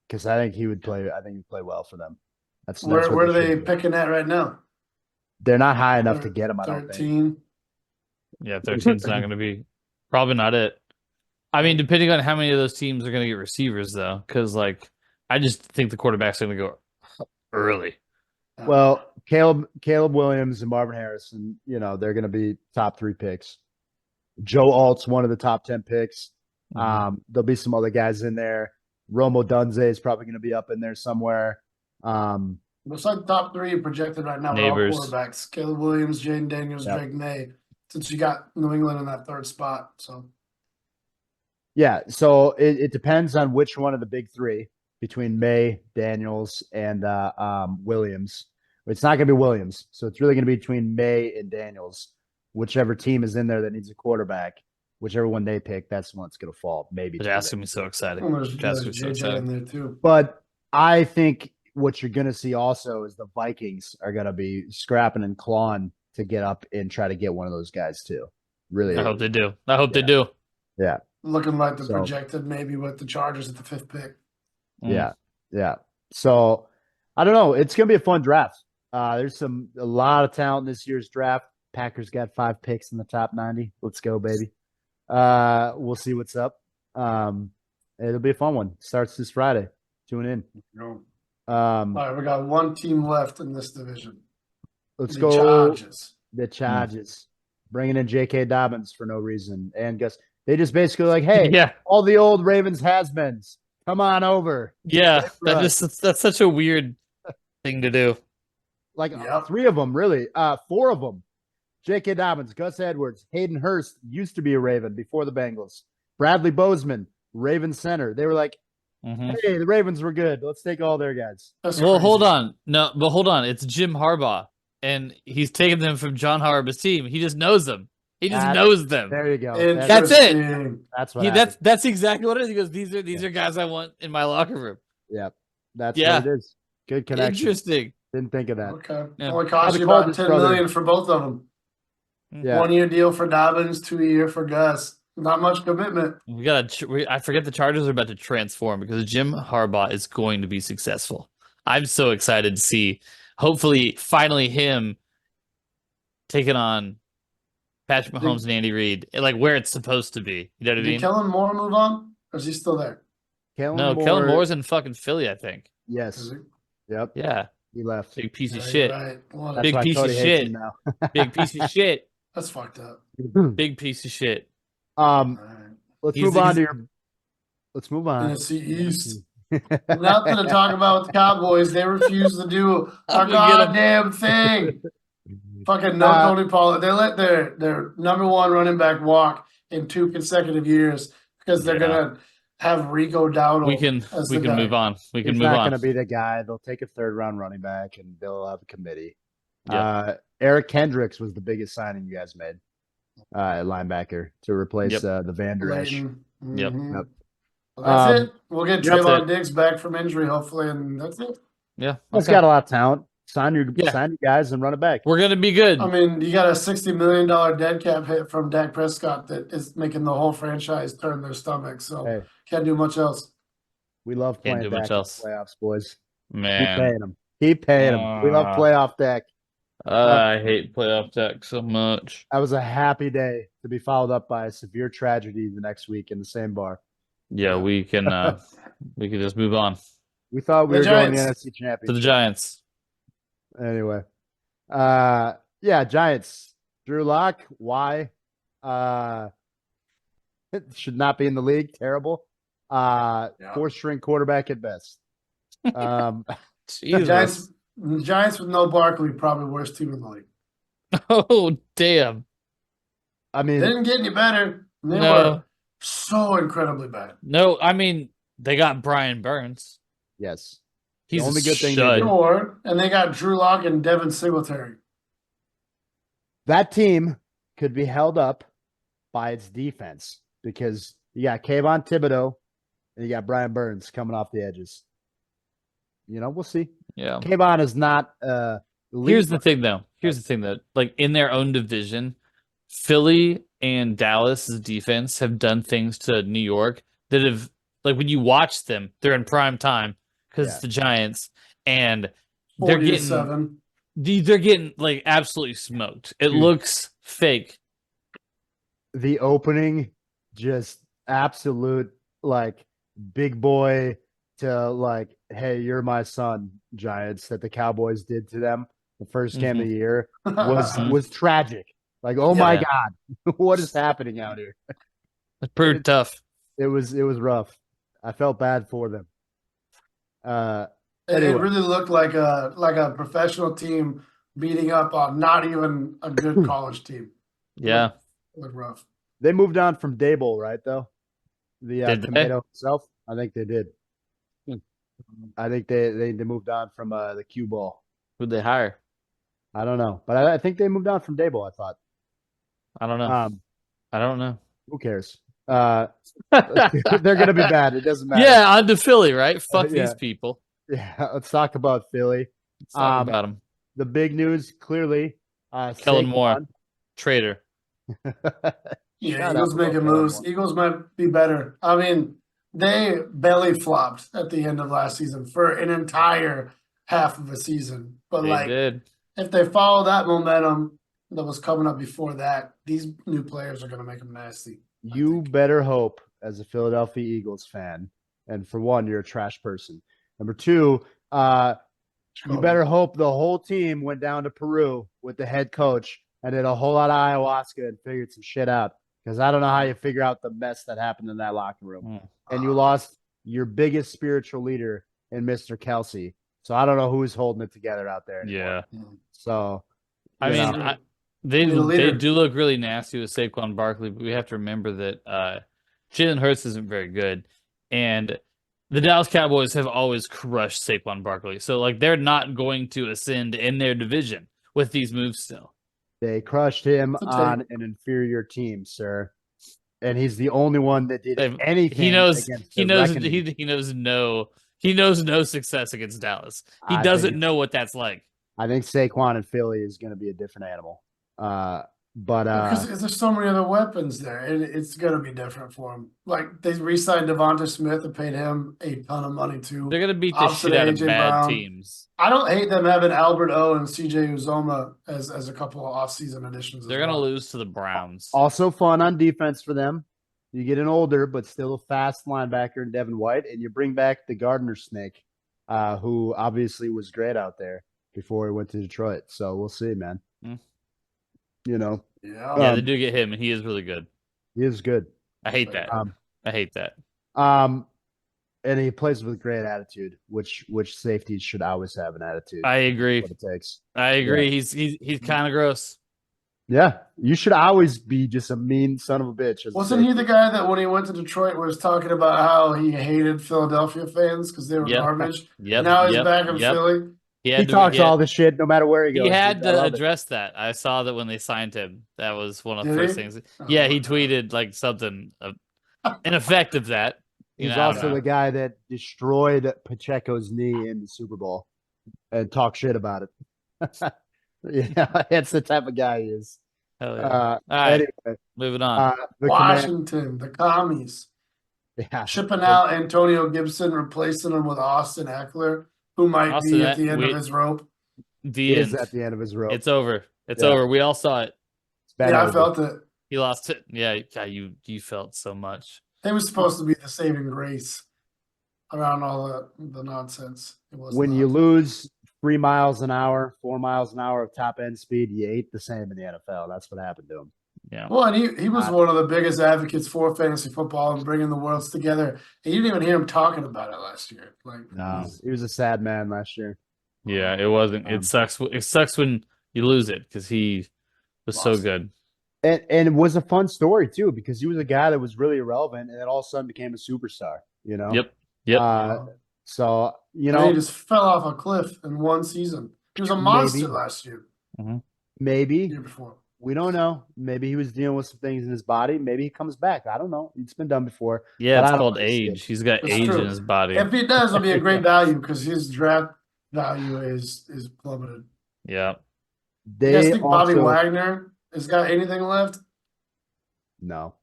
because I think he would play. I think he'd play well for them. That's where are they picking at right now? They're not high enough to get him. I don't 13. think. Yeah, 13's not going to be probably not it. I mean, depending on how many of those teams are going to get receivers, though, because I just think the quarterback's going to go early. Well, Caleb Williams and Marvin Harrison, they're going to be top 3 picks. Joe Alt's one of the top 10 picks. There'll be some other guys in there. Romo Dunze is probably going to be up in there somewhere. Looks like top 3 projected right now. Neighbors. All quarterbacks: Caleb Williams, Jaden Daniels, Drake May. Since you got New England in that 3rd spot, so. Yeah, so it depends on which one of the big 3 between May, Daniels, and Williams. It's not going to be Williams, so it's really going to be between May and Daniels. Whichever team is in there that needs a quarterback, whichever one they pick, that's the one that's going to fall. Maybe. That's going to be so exciting. Oh, there's JJ in there too. But I think what you're going to see also is the Vikings are going to be scrapping and clawing to get up and try to get one of those guys too. Really, I hope they do. I hope they do. Yeah. Looking like the projected maybe with the Chargers at the 5th pick. Yeah. So I don't know. It's gonna be a fun draft. There's a lot of talent in this year's draft. Packers got 5 picks in the top 90. Let's go, baby. We'll see what's up. It'll be a fun one. Starts this Friday. Tune in. All right, we got 1 team left in this division. Let's the go. Chargers. The Chargers. Bringing in J.K. Dobbins for no reason. And Gus. They just basically hey, all the old Ravens has-beens, come on over. Yeah, that's such a weird thing to do. Like Yep. 3 of them, really. 4 of them. J.K. Dobbins, Gus Edwards, Hayden Hurst used to be a Raven before the Bengals. Bradley Bozeman, Raven center. They were like, hey, the Ravens were good. Let's take all their guys. That's Well, crazy. hold on. No, but hold on. It's Jim Harbaugh, and he's taking them from John Harbaugh's team. He just knows them. He just knows them. There you go. That's it. That's what That's exactly what it is. He goes, these are guys I want in my locker room. Yep. That's what it is. Good connection. Interesting. Didn't think of that. Okay. Yeah. Only cost you called about his 10 brother. million for both of them. Yeah. 1-year deal for Dobbins, 2-year for Gus. Not much commitment. I forget the Chargers are about to transform because Jim Harbaugh is going to be successful. I'm so excited to see, hopefully, finally him taking on Patrick Mahomes and Andy Reid, like where it's supposed to be. You know what I mean? Did Kellen Moore move on? Or is he still there? Kellen Moore's in fucking Philly, I think. Yes. Yep. Yeah. He left. Big piece of Yeah, shit. you're right. That's Big why piece Cody of hates shit. him now. Big piece of shit. That's fucked up. Big piece of shit. All right. Let's move on to your. Let's move on. Tennessee East. Nothing to talk about with the Cowboys. They refuse to do a I'm gonna get 'em. goddamn thing. Fucking no Tony Pollard. They let their number 1 running back walk in 2 consecutive years because they're gonna have Rico Dowdle. We can move on. We can He's move not on. going to be the guy. They'll take a 3rd-round running back, and they'll have a committee. Yeah. Eric Kendricks was the biggest signing you guys made at linebacker to replace the Van Der Esch. Yep. Yep. Yep. Well, that's it. We'll get That's Trayvon it. Diggs back from injury, hopefully, and that's it. Yeah. He's got a lot of talent. Sign your guys and run it back. We're gonna be good. I mean, you got a $60 million dead cap hit from Dak Prescott that is making the whole franchise turn their stomach. So can't do much else. We love playing Can't do Dak much in the else. playoffs, boys. Man. Keep paying him. Keep paying him. We love playoff Dak. I hate playoff Dak so much. That was a happy day to be followed up by a severe tragedy the next week in the same bar. Yeah, we can just move on We thought we were going to the NFC Championship. to the Giants. Anyway. Giants. Drew Lock, why? Should not be in the league. Terrible. 4th-string quarterback at best. Jesus. Giants with no Barkley, probably worst team in the league. Oh, damn. I mean, They didn't get any better. They were so incredibly bad. No, I mean, they got Brian Burns. yes. He's the only good thing stud. Sure, and they got Drew Lock and Devin Singletary. That team could be held up by its defense because you got Kayvon Thibodeau and you got Brian Burns coming off the edges. We'll see. Yeah. Kayvon is not Here's the thing, though. Here's the thing that, like, in their own division, Philly and Dallas's defense have done things to New York that have, like, when you watch them, they're in prime time because it's the Giants, and they're getting like absolutely smoked. It looks fake. The opening, just absolute like big boy to like, hey, you're my son, Giants, that the Cowboys did to them the first game of the year was tragic. Like, oh my God, what is happening out here? It's pretty tough. It was rough. I felt bad for them. It really looked like a professional team beating up on not even a good college team. Yeah. It looked rough. They moved on from Dable, right, though? The tomato itself? I think they did. I think they moved on from the cue ball. Who'd they hire? I don't know. But I think they moved on from Dable, I thought. I don't know. I don't know. Who cares? They're going to be bad. It doesn't matter. Yeah, on to Philly, right? Fuck these people. Yeah, let's talk about Philly. Let's talk about them. The big news, clearly. Kellen Moore, traitor. Yeah, Eagles making moves. Eagles might be better. I mean, they belly flopped at the end of last season for an entire half of a season. But if they follow that momentum that was coming up before that, these new players are going to make them nasty. You better hope, as a Philadelphia Eagles fan, and for one, you're a trash person. Number two, you better hope the whole team went down to Peru with the head coach and did a whole lot of ayahuasca and figured some shit out. Because I don't know how you figure out the mess that happened in that locker room. And you lost your biggest spiritual leader in Mr. Kelsey. So I don't know who's holding it together out there anymore. Yeah. So I you mean, know, they Need a leader. do look really nasty with Saquon Barkley, but we have to remember that Jalen Hurts isn't very good, and the Dallas Cowboys have always crushed Saquon Barkley. So like they're not going to ascend in their division with these moves still. they crushed him It's a on an inferior team, sir. And he's the only one that did anything He knows against he the knows reckoning. he knows no success against Dallas. He I doesn't think- know what that's like. I think Saquon in Philly is going to be a different animal. Because there's so many other weapons there, it's gonna be different for him. Like they re-signed Devonta Smith and paid him a ton of money too. They're gonna beat the Opposite shit out of AJ bad Brown. teams. I don't hate them having Albert O and CJ Uzoma as a couple of off-season additions. They're gonna lose to the Browns. also fun on defense for them. You get an older but still a fast linebacker in Devin White, and you bring back the Gardner Snake, who obviously was great out there before he went to Detroit. So we'll see, man. Mm. You know, Yeah, they do get him, and he is really good. he is good. I hate that. I hate that. And he plays with great attitude, which safeties should always have an attitude. I agree. What it takes. I agree. Yeah. He's kind of gross. Yeah, you should always be just a mean son of a bitch. Wasn't he the guy that when he went to Detroit was talking about how he hated Philadelphia fans because they were garbage? Yep. Now he's back in Philly. He talks all this shit no matter where he goes. He had to address that. I saw that when they signed him. That was one of the first things. Yeah, he tweeted like something in effect of that. He's also the guy that destroyed Pacheco's knee in the Super Bowl and talk shit about it. Yeah, that's the type of guy he is. Hell yeah. All right, anyway, moving on. Washington, the commies. Yeah. Shipping out Antonio Gibson, replacing him with Austin Eckler, who might be at the end of his rope. He is at the end of his rope. It's over. It's over. We all saw it. I felt it. He lost it. Yeah, you felt so much. It was supposed to be the saving grace around all the nonsense. It was when you lose 3 miles an hour, 4 miles an hour of top end speed, you ate the same in the NFL. That's what happened to him. Yeah. Well, and he was one of the biggest advocates for fantasy football and bringing the worlds together. And you didn't even hear him talking about it last year. Like, no, he was a sad man last year. Yeah, it wasn't. It sucks. It sucks when you lose it because he was so good. And it was a fun story too because he was a guy that was really irrelevant and then all of a sudden became a superstar. You know. Yep. So you know, he just fell off a cliff in one season. He was a monster last year. Mm-hmm. Maybe the year before. We don't know. Maybe he was dealing with some things in his body. Maybe he comes back. I don't know. It's been done before. Yeah, it's called age. He's got age in his body. If he does, it'll be a great value because his draft value is plummeted. Yeah. You guys think Bobby Wagner has got anything left? No.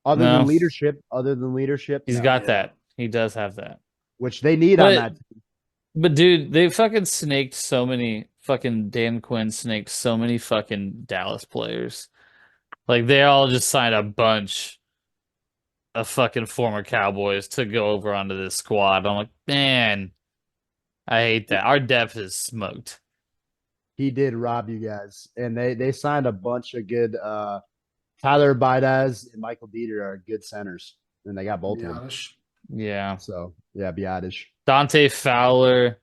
Other than leadership. He's got that. He does have that. Which they need on that team. But dude, they fucking snaked so many Dan Quinn snaked so many fucking Dallas players. Like they all just signed a bunch of fucking former Cowboys to go over onto this squad. I'm like, man, I hate that. Our depth is smoked. He did rob you guys. And they signed a bunch of good Tyler Baidaz and Michael Dieter are good centers. And they got both of them. Yeah. So yeah, Biadish. Dante Fowler.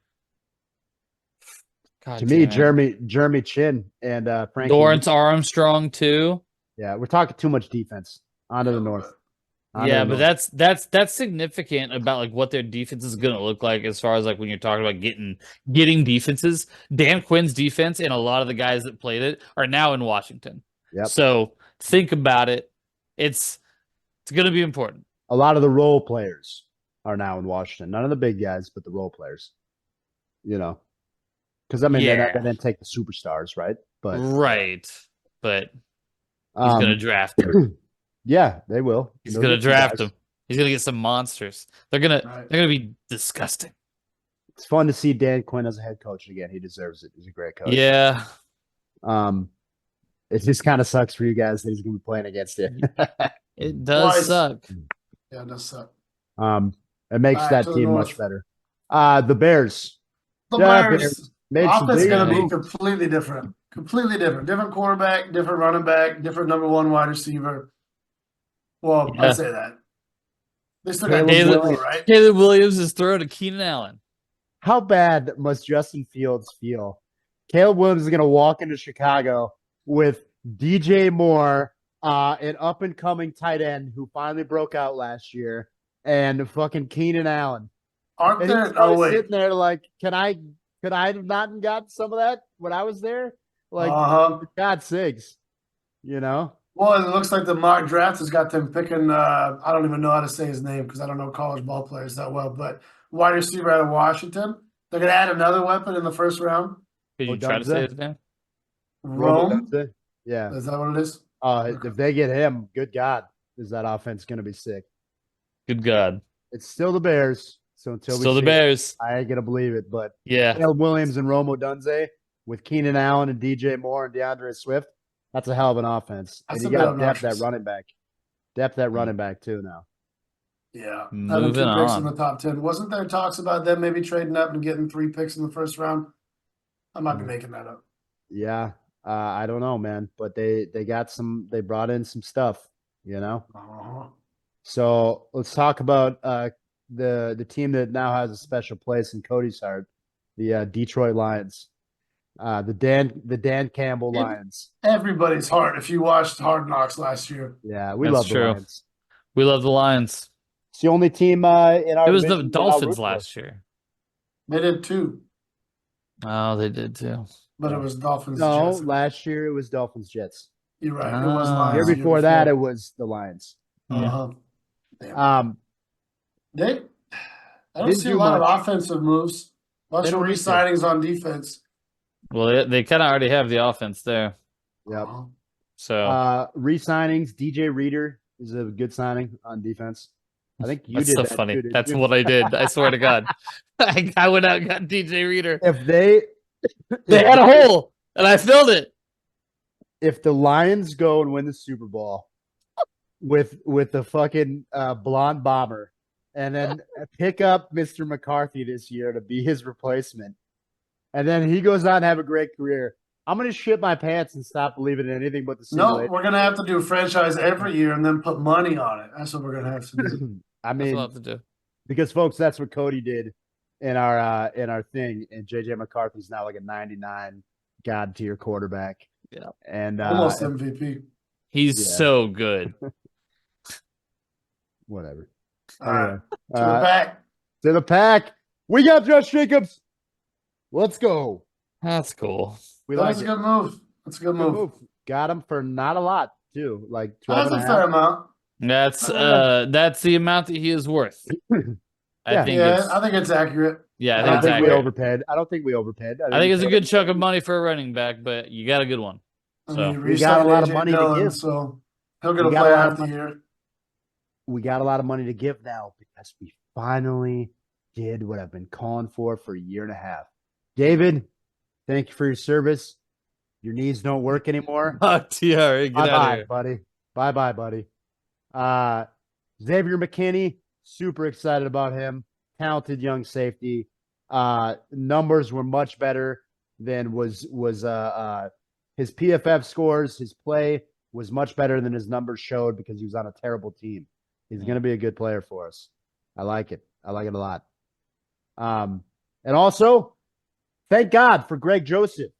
God, to me, Jeremy Chin and Frankie Lawrence Armstrong too. Yeah, we're talking too much defense. On to the north. But that's significant about like what their defense is going to look like as far as like when you're talking about getting defenses. Dan Quinn's defense and a lot of the guys that played it are now in Washington. Yep. So think about it. It's going to be important. A lot of the role players are now in Washington. None of the big guys, but the role players. You know. Because I mean, they didn't take the superstars, right? But he's going to draft them. Yeah, they will. He's going to draft them. He's going to get some monsters. They're going to be disgusting. It's fun to see Dan Quinn as a head coach again. He deserves it. He's a great coach. Yeah. It just kind of sucks for you guys that he's going to be playing against you. It does suck. Yeah, it does suck. It makes that team much better. The Bears. The Bears. Offense is going to be completely different. Completely different. Different quarterback, different running back, different number one wide receiver. Well, I'd say that. They still got Caleb Williams is throwing to Keenan Allen. how bad must Justin Fields feel? Caleb Williams is going to walk into Chicago with DJ Moore, an up and coming tight end who finally broke out last year, and fucking Keenan Allen. Aren't And he's there? Oh probably wait. sitting there like, could I have not gotten some of that when I was there? Like, for God's sakes, you know? Well, it looks like the mock draft has got them picking. I don't even know how to say his name because I don't know college ball players that well. But wide receiver out of Washington, they're gonna add another weapon in the first round. Could you try to say his name? Rome. Yeah. Is that what it is? Okay. If they get him, good God, is that offense going to be sick? Good God. It's still the Bears. So until Still we the see Bears. I ain't going to believe it. But yeah, Caleb Williams and Rome Odunze with Keenan Allen and DJ Moore and DeAndre Swift, that's a hell of an offense. That's and you a bit got depth obnoxious. at running back. Depth at running back, too, now. Yeah. Moving 2 picks on. in the top 10. Wasn't there talks about them maybe trading up and getting 3 picks in the first round? I might be making that up. Yeah. I don't know, man. But they brought in some stuff, you know? So let's talk about the team that now has a special place in Cody's heart, the Detroit Lions. The Dan Campbell Lions. Everybody's heart. If you watched Hard Knocks last year. Yeah, we That's love the true. Lions. We love the Lions. It's the only team in our It was the division that I'll Dolphins root for. last year. They did too, Oh, they did too. but it was Dolphins. No, Jets. last year it was Dolphins Jets. You're right. It was Ah. Lions. Year before that, it was the Lions. Damn. I don't Didn't see a do lot much. of offensive moves. Bunch They of don't need to. re-signings on defense. Well, they kind of already have the offense there. Yep. So Re-signings. DJ Reader is a good signing on defense. I think you that's did so that funny. too, didn't That's you? what I did. I swear to God. I went out and got DJ Reader. If they had a hole, and I filled it. If the Lions go and win the Super Bowl with the fucking blonde bomber, and then pick up Mr. McCarthy this year to be his replacement, and then he goes on to have a great career, I'm gonna shit my pants and stop believing in anything but the No, simulation. we're gonna have to do a franchise every year and then put money on it. That's what we're gonna have to do. I That's mean, what I have to do. because folks, that's what Cody did in our thing, and JJ McCarthy's now like a 99 god tier quarterback. Yeah. And Almost MVP. He's so good. whatever. All right. Anyway, To the back. to the pack. We got Josh Jacobs. Let's go. That's cool. We That like was a it. good move. That's a good Good move. move. Got him for not a lot, too. Like That 12 was a and a fair half. amount. That's the amount that he is worth. I think Yeah, I think it's accurate. yeah, I I don't think it's think we accurate. overpaid. I don't think we overpaid. I think it's a good chunk of money for a running back, but you got a good one. I So mean, We got a re-signed lot of AJ money to Dillon, give. so he'll get We a got a play lot of half the money. year. We got a lot of money to give now because we finally did what I've been calling for a year and a half. David, thank you for your service. Your knees don't work anymore. TR, get out of Bye-bye, here. buddy. Bye-bye, buddy. Xavier McKinney, super excited about him. Talented young safety. Numbers were much better than was his PFF scores. His play was much better than his numbers showed because he was on a terrible team. He's going to be a good player for us. I like it. I like it a lot. And also, thank God for Greg Joseph.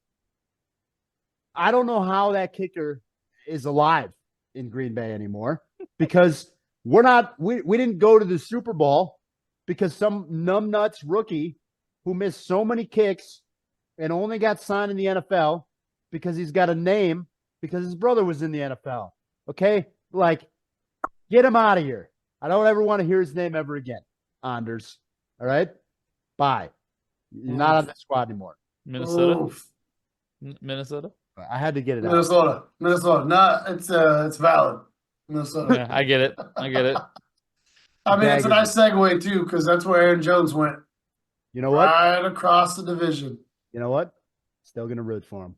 I don't know how that kicker is alive in Green Bay anymore because we didn't go to the Super Bowl because some numbnuts rookie who missed so many kicks and only got signed in the NFL because he's got a name because his brother was in the NFL. Okay? Like, get him out of here. I don't ever want to hear his name ever again. Anders. All right? Bye. You're not on the squad anymore. Minnesota? Oof. Minnesota? I had to get it out. Minnesota. No, it's valid. Minnesota. Yeah, I get it. I get it. I mean, it's a Baggage. nice segue too, because that's where Aaron Jones went. You know what? Right across the division. You know what? Still going to root for him.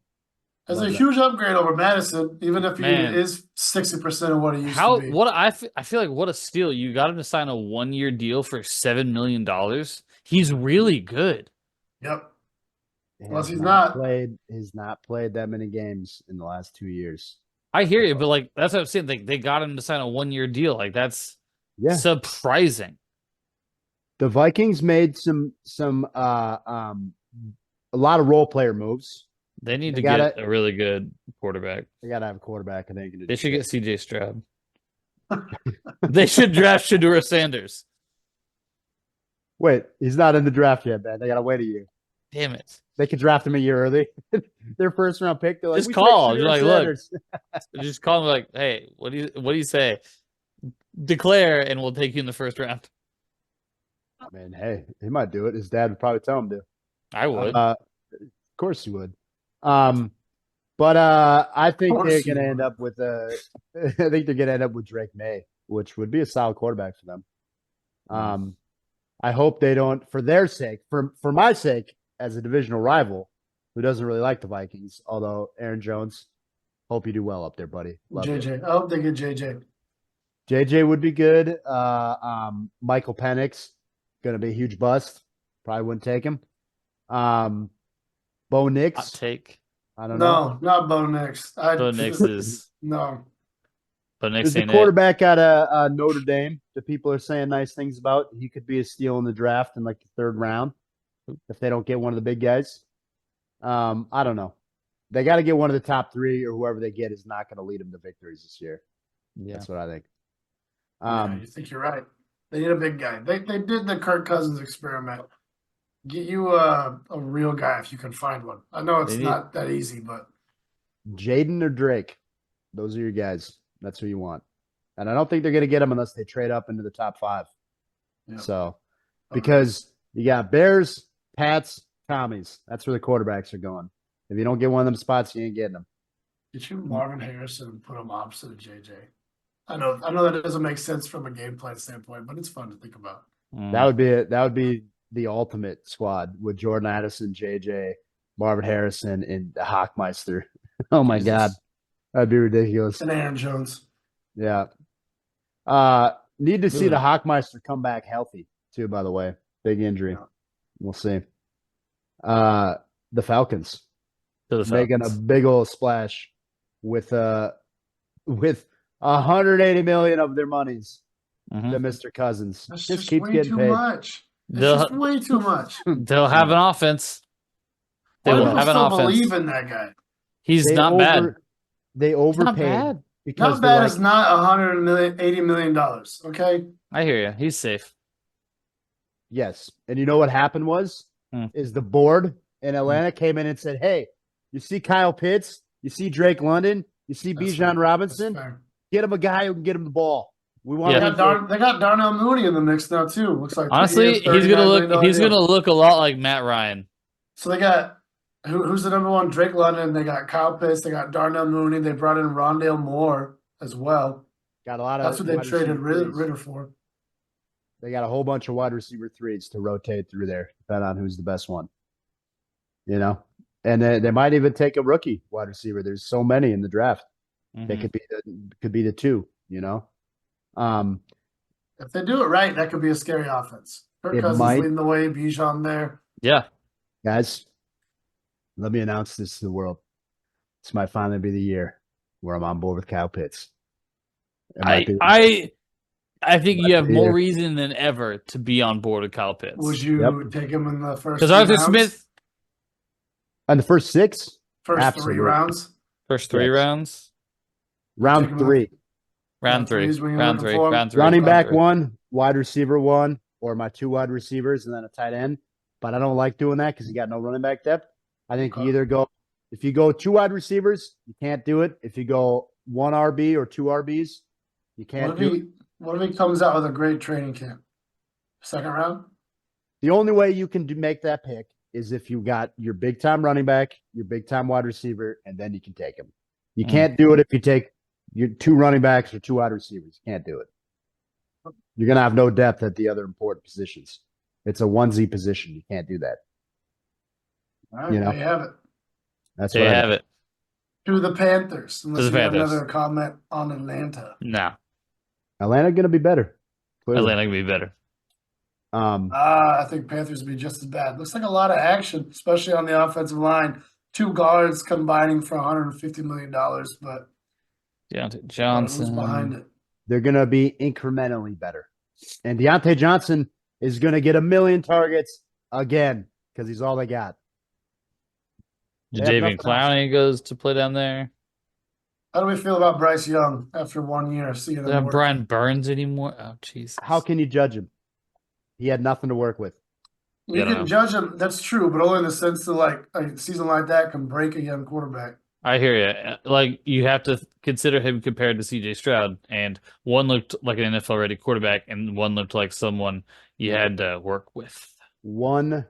It's Love a that. huge upgrade over Madison, even if he Man. is 60% of what he used to be. I feel like what a steal. You got him to sign a 1-year deal for $7 million. He's really good. Yep. He Plus, has he's not. He's not played that many games in the last 2 years. I hear you, but like that's what I'm saying. They got him to sign a 1-year deal. Like that's Yeah. surprising. The Vikings made a lot of role player moves. They need They to gotta- get a really good quarterback. They got to have a quarterback, and they can do. They should get CJ Stroud. They should draft Shadura Sanders. Wait, he's not in the draft yet, man. They got to wait a year. Damn it. They could draft him a year early. Their first round pick. They're like, Just "We call. picked You're like, Shadura look. Just call him like, hey, what do you say? Declare, and we'll take you in the first round. I mean, hey, he might do it. His dad would probably tell him to. I would. Of course he would. But I think they're going to end up with I think they're going to end up with Drake May, which would be a solid quarterback for them. I hope they don't, for their sake, for my sake, as a divisional rival who doesn't really like the Vikings. Although Aaron Jones, hope you do well up there, buddy. Love JJ. you. I hope they get JJ. JJ would be good. Michael Penix, going to be a huge bust. Probably wouldn't take him. Bo Nix. Hot take. I don't know. No, not Bo Nix. Bo Nix is. No. Bo Nix There's the ain't quarterback out of Notre Dame that people are saying nice things about. He could be a steal in the draft in like the third round if they don't get one of the big guys. I don't know. They got to get one of the top three, or whoever they get is not going to lead them to victories this year. Yeah. That's what I think. Yeah, you think you're right. They need a big guy. They did the Kirk Cousins experiment. Get you a real guy if you can find one. I know it's not that easy, but Jaden or Drake, those are your guys. That's who you want. And I don't think they're going to get them unless they trade up into the top 5. yeah. So, because you got Bears, Pats, Commies. That's where the quarterbacks are going. If you don't get one of them spots, you ain't getting them. Get you Marvin Harrison and put him opposite of JJ. I know that doesn't make sense from a game plan standpoint, but it's fun to think about. That would be the ultimate squad with Jordan Addison, JJ, Marvin Harrison, and Hockmeister. Oh my God. That'd be ridiculous. And Aaron Jones. Yeah. Need to see the Hockmeister come back healthy too, by the way. Big injury. Yeah. We'll see. The Falcons. To the Making a big old splash with 180 million of their monies to Mr. Cousins. That's just just keeps way getting too paid. much. It's just way too much. They'll have an offense. They Why will do have an still offense. believe in that guy? He's not bad. They He's overpaid. not bad. Because Not bad is not $80 million. Okay. I hear you. He's safe. Yes. And you know what happened is the board in Atlanta came in and said, hey, you see Kyle Pitts, you see Drake London, you see Bijan Robinson, get him a guy who can get him the ball. We want they got Darnell Mooney in the mix now too. Looks like honestly, he's gonna look a lot like Matt Ryan. So they got who's the number one? Drake London. They got Kyle Pitts. They got Darnell Mooney. They brought in Rondale Moore as well. Got a lot of that's what they traded Ritter for. They got a whole bunch of wide receiver threes to rotate through there, depending on who's the best one. You know, and they might even take a rookie wide receiver. There's so many in the draft. They could be the 2. You know, if they do it right, that could be a scary offense. Kirk Cousins leading the way. Bijan there. Yeah, guys, let me announce this to the world. This might finally be the year where I'm on board with Kyle Pitts. I think you have more reason than ever to be on board with Kyle Pitts. Would you take him in the first? Because Arthur Smith on the first 6, first 3 rounds, first 3 rounds, round 3, round 3, round 3, running back 1, wide receiver 1, or my 2 wide receivers and then a tight end. But I don't like doing that because you got no running back depth. I think you either go if you go 2 wide receivers, you can't do it. If you go 1 RB or 2 RBs, you can't do it. What if he comes out with a great training camp? 2nd round? The only way you can make that pick is if you got your big-time running back, your big-time wide receiver, and then you can take him. You can't do it if you take your 2 running backs or 2 wide receivers. You can't do it. You're going to have no depth at the other important positions. It's a onesie position. You can't do that. All right, there you have it. That's what I have it. To the Panthers. Unless you have another comment on Atlanta. No. Atlanta going to be better. Clearly. Atlanta going to be better. I think Panthers will be just as bad. Looks like a lot of action, especially on the offensive line. 2 guards combining for $150 million, but Deontay Johnson who's behind it? They're going to be incrementally better. And Deontay Johnson is going to get 1,000,000 targets again because he's all they got. They have Jadavian nothing else. Clowney goes to play down there. How do we feel about Bryce Young after 1 year of seeing They him don't have work? Brian Burns anymore. Oh, Jesus. How can you judge him? He had nothing to work with. You I don't can know. judge him. That's true, but only in the sense that like a season like that can break a young quarterback. I hear you. Like, you have to consider him compared to CJ Stroud, and one looked like an NFL ready quarterback, and one looked like someone you had to work with. One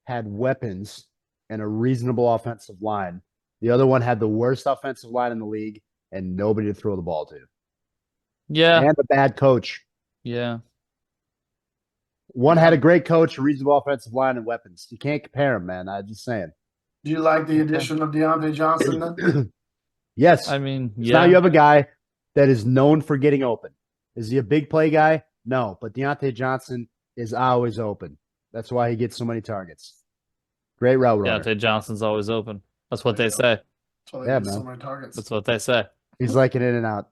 had weapons and a reasonable offensive line. The other one had the worst offensive line in the league and nobody to throw the ball to. Yeah. And a bad coach. Yeah. One had a great coach, a reasonable offensive line, and weapons. You can't compare them, man. I'm just saying. Do you like the addition of Deontay Johnson then? Yes. I mean, So now you yeah. have a guy that is known for getting open. Is he a big play guy? No, but Deontay Johnson is always open. That's why he gets so many targets. Great route runner. Deontay Johnson's always open. That's what they say. That's why they Yeah, get so man. many targets. That's what they say. He's like an in and out.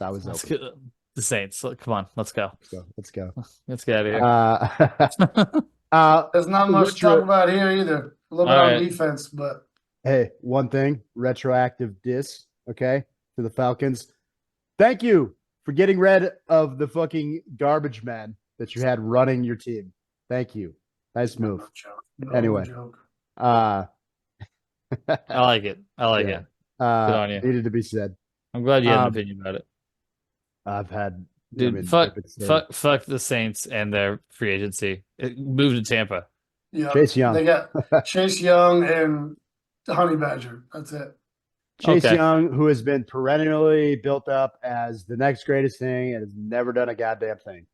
That was Let's open. get the Saints. Come on, let's go. Let's go. Let's get out of here. There's not much to talk about here either. A little bit All on right. defense, but Hey, one thing, retroactive diss, okay, to the Falcons. Thank you for getting rid of the fucking garbage man that you had running your team. Thank you. Nice move. no joke. No Anyway. joke. I like it. I like Yeah. it. Good on you. Needed to be said. I'm glad you had an opinion about it. I've had Dude, fuck the Saints and their free agency. It moved to Tampa. Yeah, Chase Young. They got Chase Young and Honey Badger. That's it. Chase Okay. Young, who has been perennially built up as the next greatest thing and has never done a goddamn thing.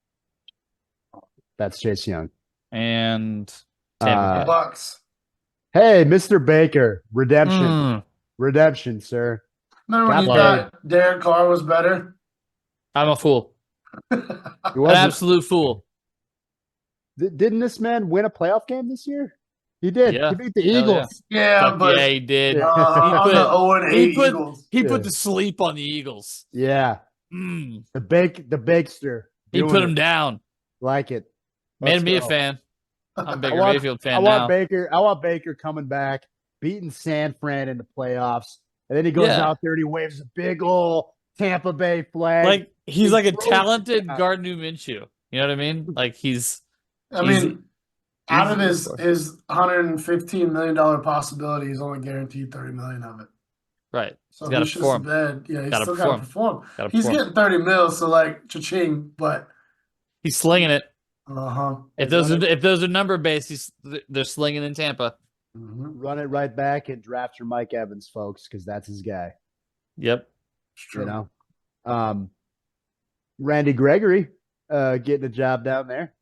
That's Chase Young. And The Tampa. Bucks. Hey, Mr. Baker, redemption. Mm, Redemption, sir. Remember when you Got thought Derek Carr was better? I'm a fool. He An wasn't. absolute fool. Didn't this man win a playoff game this year? He did. Yeah. He beat the Hell yeah. Eagles. Yeah, Fuck but yeah, he did. Yeah. on put- the 0-8 he put- Eagles. He Yeah. put the sleep on the Eagles. Yeah. Mm. The Bakester. He doing put it. him down. Like it. Made Let's me a go. fan. I'm a Baker I want- Mayfield I fan want now. Baker. I want Baker coming back, beating San Fran in the playoffs, and then he goes Yeah. out there and he waves a big old Tampa Bay flag. Like, he's He like a throws it talented down. Gardner Minshew. You know what I mean? Like, he's I He's- mean, out of he's- his $115 million possibility, he's only guaranteed $30 million of it. right. So He's gotta he should perform. bed. Yeah, he's Gotta still got to perform. Gotta He's perform. getting 30 mil, so like cha-ching, but He's slinging it. uh-huh. If those are number based, they're slinging in Tampa. Mhm. Run it right back and draft your Mike Evans, folks, because that's his guy. Yep. It's true. You know, Randy Gregory, getting a job down there.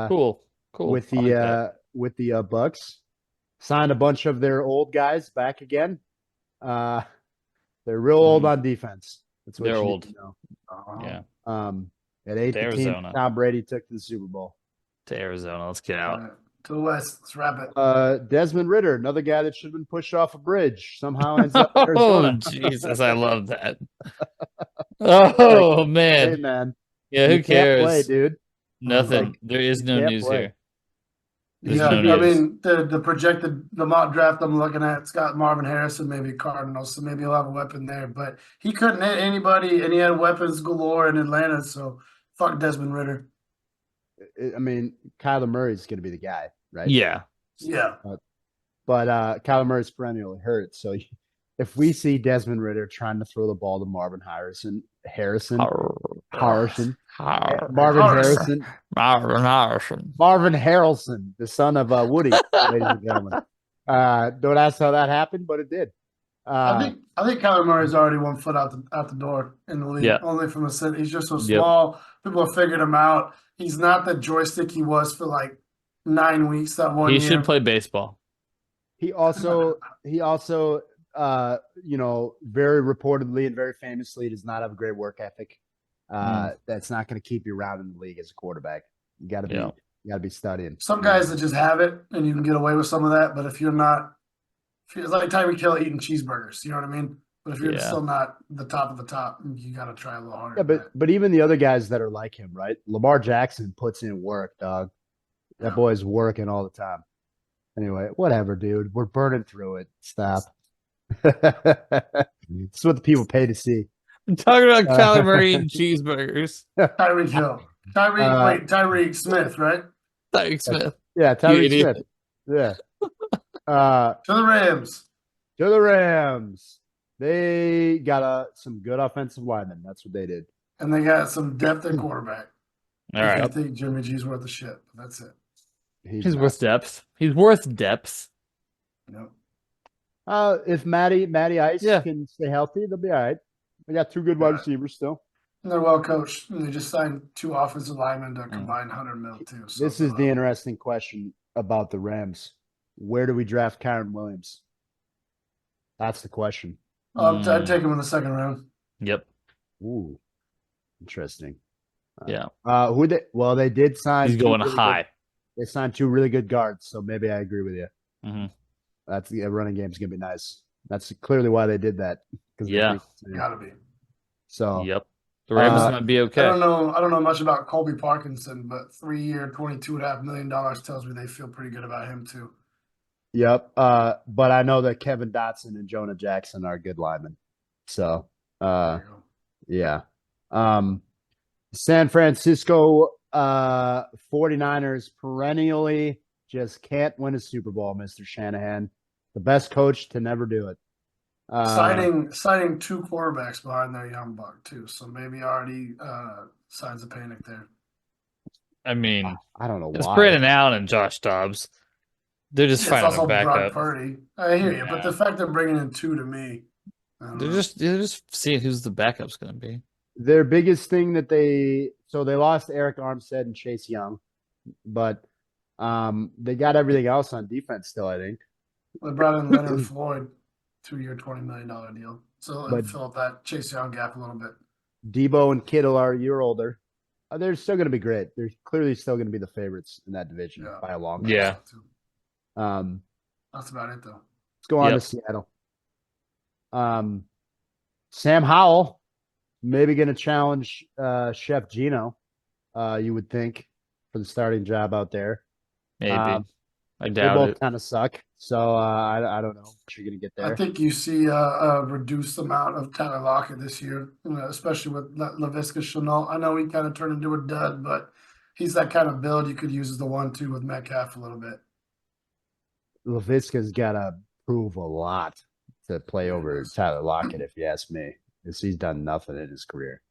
Cool. With I like that. the Bucks, signed a bunch of their old guys back again. They're real old on defense. That's what They're you need old. to know. Uh-huh. Yeah. At 8 To the team Arizona. Tom Brady took to the Super Bowl. To Arizona. Let's get All out. right. To the west. Let's wrap it. Desmond Ritter, another guy that should have been pushed off a bridge, somehow ends up in Oh, Arizona. Jesus. I love that. Oh, Hey man. man, Yeah, who you can't play, cares? dude. Nothing. Like, There is you no can't news play. here. There's Yeah, no I news. mean the mock draft I'm looking at, it's got Marvin Harrison, maybe Cardinals, so maybe he'll have a weapon there. But he couldn't hit anybody, and he had weapons galore in Atlanta. So fuck Desmond Ritter. I mean, Kyler Murray's going to be the guy, right? Yeah. Yeah, But Kyler Murray's perennially hurt. So if we see Desmond Ritter trying to throw the ball to Marvin Harrison, Harrison. Marvin Harrison. Harrison, Marvin Harrelson, the son of Woody, ladies and gentlemen. Don't ask how that happened, but it did. I think Kyler Murray's already 1 foot out the door in the league. Yeah. Only from a city. He's just so Yep. small. People have figured him out. He's not the joystick he was for like 9 weeks that one He year. should play baseball. He also, very reportedly and very famously does not have a great work ethic. That's not going to keep you around in the league as a quarterback. You got to be, Yeah. you got to be studying. Some guys that just have it, and you can get away with some of that. But if you're not, it's like Tyreek Hill eating cheeseburgers. You know what I mean? But if you're still not the top of the top, you got to try a little harder. Yeah, but even the other guys that are like him, right? Lamar Jackson puts in work, dog. That boy's working all the time. Anyway, whatever, dude. We're burning through it. Stop. It's what the people pay to see. I'm talking about Kyler Murray eating cheeseburgers. Tyreek Hill. Tyreek Smith, right? Tyreek Smith. Yeah, Tyreek Smith. Yeah. To the Rams. To the Rams. They got some good offensive linemen. That's what they did. And they got some depth at quarterback. All right. I think Jimmy G's worth a shit, but that's it. He's worth depth. He's worth depth. Nope. If Matty Ice can stay healthy, they'll be all right. They got 2 good wide receivers still. And they're well coached. And they just signed 2 offensive linemen to combine $100 million too. So this is the interesting question about the Rams. Where do we draft Kyren Williams? That's the question. I'd take him in the 2nd round. Yep. Ooh, interesting. Yeah. They did sign. He's going high. They signed 2 really good guards, so maybe I agree with you. Mm-hmm. That's the running game's gonna be nice. That's clearly why they did that. Gotta be. So yep, the Rams might be okay. I don't know much about Colby Parkinson, but 3-year, $22.5 million tells me they feel pretty good about him too. Yep. But I know that Kevin Dotson and Jonah Jackson are good linemen. So yeah. San Francisco 49ers perennially just can't win a Super Bowl, Mr. Shanahan. The best coach to never do it. Signing 2 quarterbacks behind their young buck too, so maybe already signs of panic there. I mean, I don't know why. It's Brandon Allen and Josh Dobbs. They're just finding a backup. Brock Purdy. I hear you, but the fact they're bringing in 2 to me, they're just seeing who's the backup's going to be. Their biggest thing that they lost Eric Armstead and Chase Young, but they got everything else on defense still, I think. They brought in Leonard Floyd, 2-year, $20 million deal. So it filled that Chase Young gap a little bit. Debo and Kittle are a year older. They're still going to be great. They're clearly still going to be the favorites in that division by a long way. Yeah. That's about it, though. Let's go on to Seattle. Sam Howell maybe going to challenge Chef Gino, you would think, for the starting job out there. Maybe. I doubt they both it. kind of suck, so I don't know what you're going to get there. I think you see a reduced amount of Tyler Lockett this year, especially with Laviska Shenault. I know he kind of turned into a dud, but he's that kind of build you could use as the 1-2 with Metcalf a little bit. Laviska's got to prove a lot to play over Tyler Lockett, if you ask me, because he's done nothing in his career.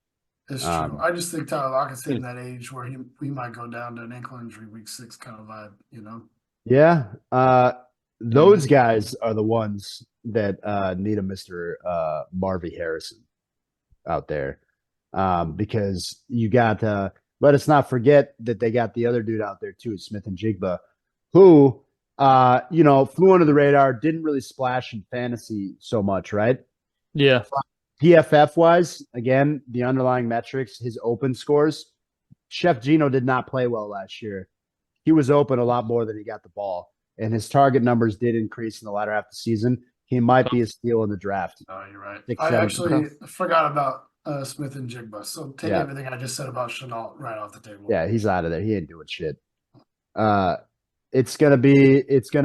It's true. I just think Tyler Lockett's hitting that age where he might go down to an ankle injury week 6 kind of vibe, Yeah. Those guys are the ones that need a Mr. Marvy Harrison out there. Because you got let us not forget that they got the other dude out there too, Smith and Jigba, who flew under the radar, didn't really splash in fantasy so much, right? Yeah. PFF wise, again, the underlying metrics, his open scores, Chef Gino did not play well last year. He was open a lot more than he got the ball, and his target numbers did increase in the latter half of the season. He might be a steal in the draft. Oh, you're right. I actually forgot about Smith and Jigba, so take everything I just said about Shenault right off the table. Yeah, he's out of there. He ain't doing shit. It's gonna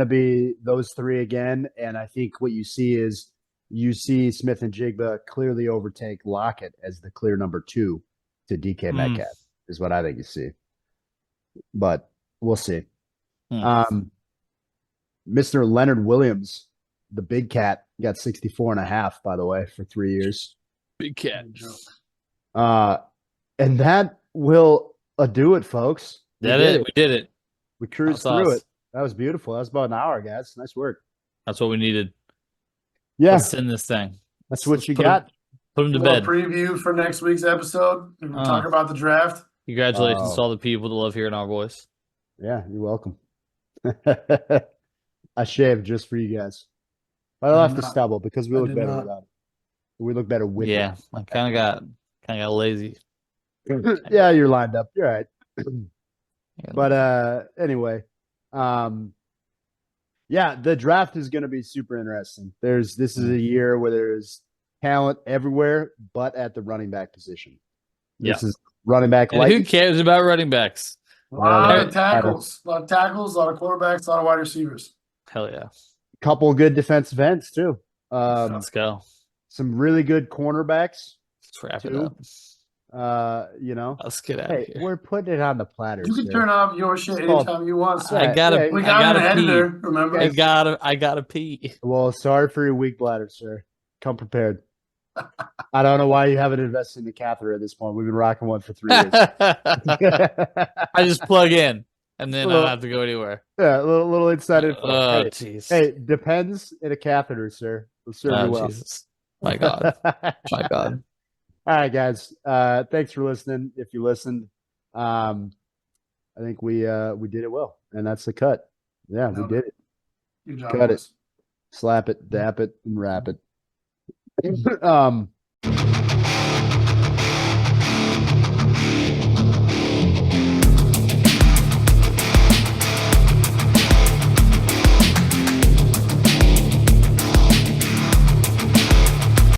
be those 3 again, and I think what you see Smith and Jigba clearly overtake Lockett as the clear number 2 to DK Metcalf is what I think you see. But we'll see. Mr. Leonard Williams, the big cat, got 64.5, by the way, for 3 years. Big cat. And that will do it, folks. We did it. We cruised through it. That was beautiful. That was about an hour, guys. Nice work. That's what we needed. Yeah. Let's send this thing. That's what you got. Put him to bed. Preview for next week's episode. We'll talk about the draft. Congratulations to all the people that love hearing our voice. Yeah, you're welcome. I shaved just for you guys. I left the stubble because we look better without it. We look better with it. Yeah, I kind of got lazy. Yeah, you're lined up. You're all right. But anyway, yeah, the draft is going to be super interesting. This is a year where there's talent everywhere, but at the running back position. This Yeah. is running back. And who cares about running backs? A lot Well, of tackles, a lot of tackles, a lot of quarterbacks, a lot of wide receivers. Hell yeah. Couple good defensive ends too. Let's go. Some really good cornerbacks. Let's wrap it too. up. Let's get out of here. We're putting it on the platter. You can sir. turn off your shit It's called- anytime you want. Sir. I gotta. We I got gotta an pee. editor, remember? I gotta pee. Well, sorry for your weak bladder, sir. Come prepared. I don't know why you haven't invested in the catheter at this point. We've been rocking one for 3 years. I just plug in and then I Well, don't have to go anywhere. Yeah, a little inside info. Oh, Hey, jeez. hey, depends in a catheter, sir. Will serve you Oh, well. Jesus. My God. My God. All right, guys. Thanks for listening. If you listened, I think we did it well, and that's the cut. Yeah, we did it. Good job, Cut boys. it, slap it, dap it, and wrap it.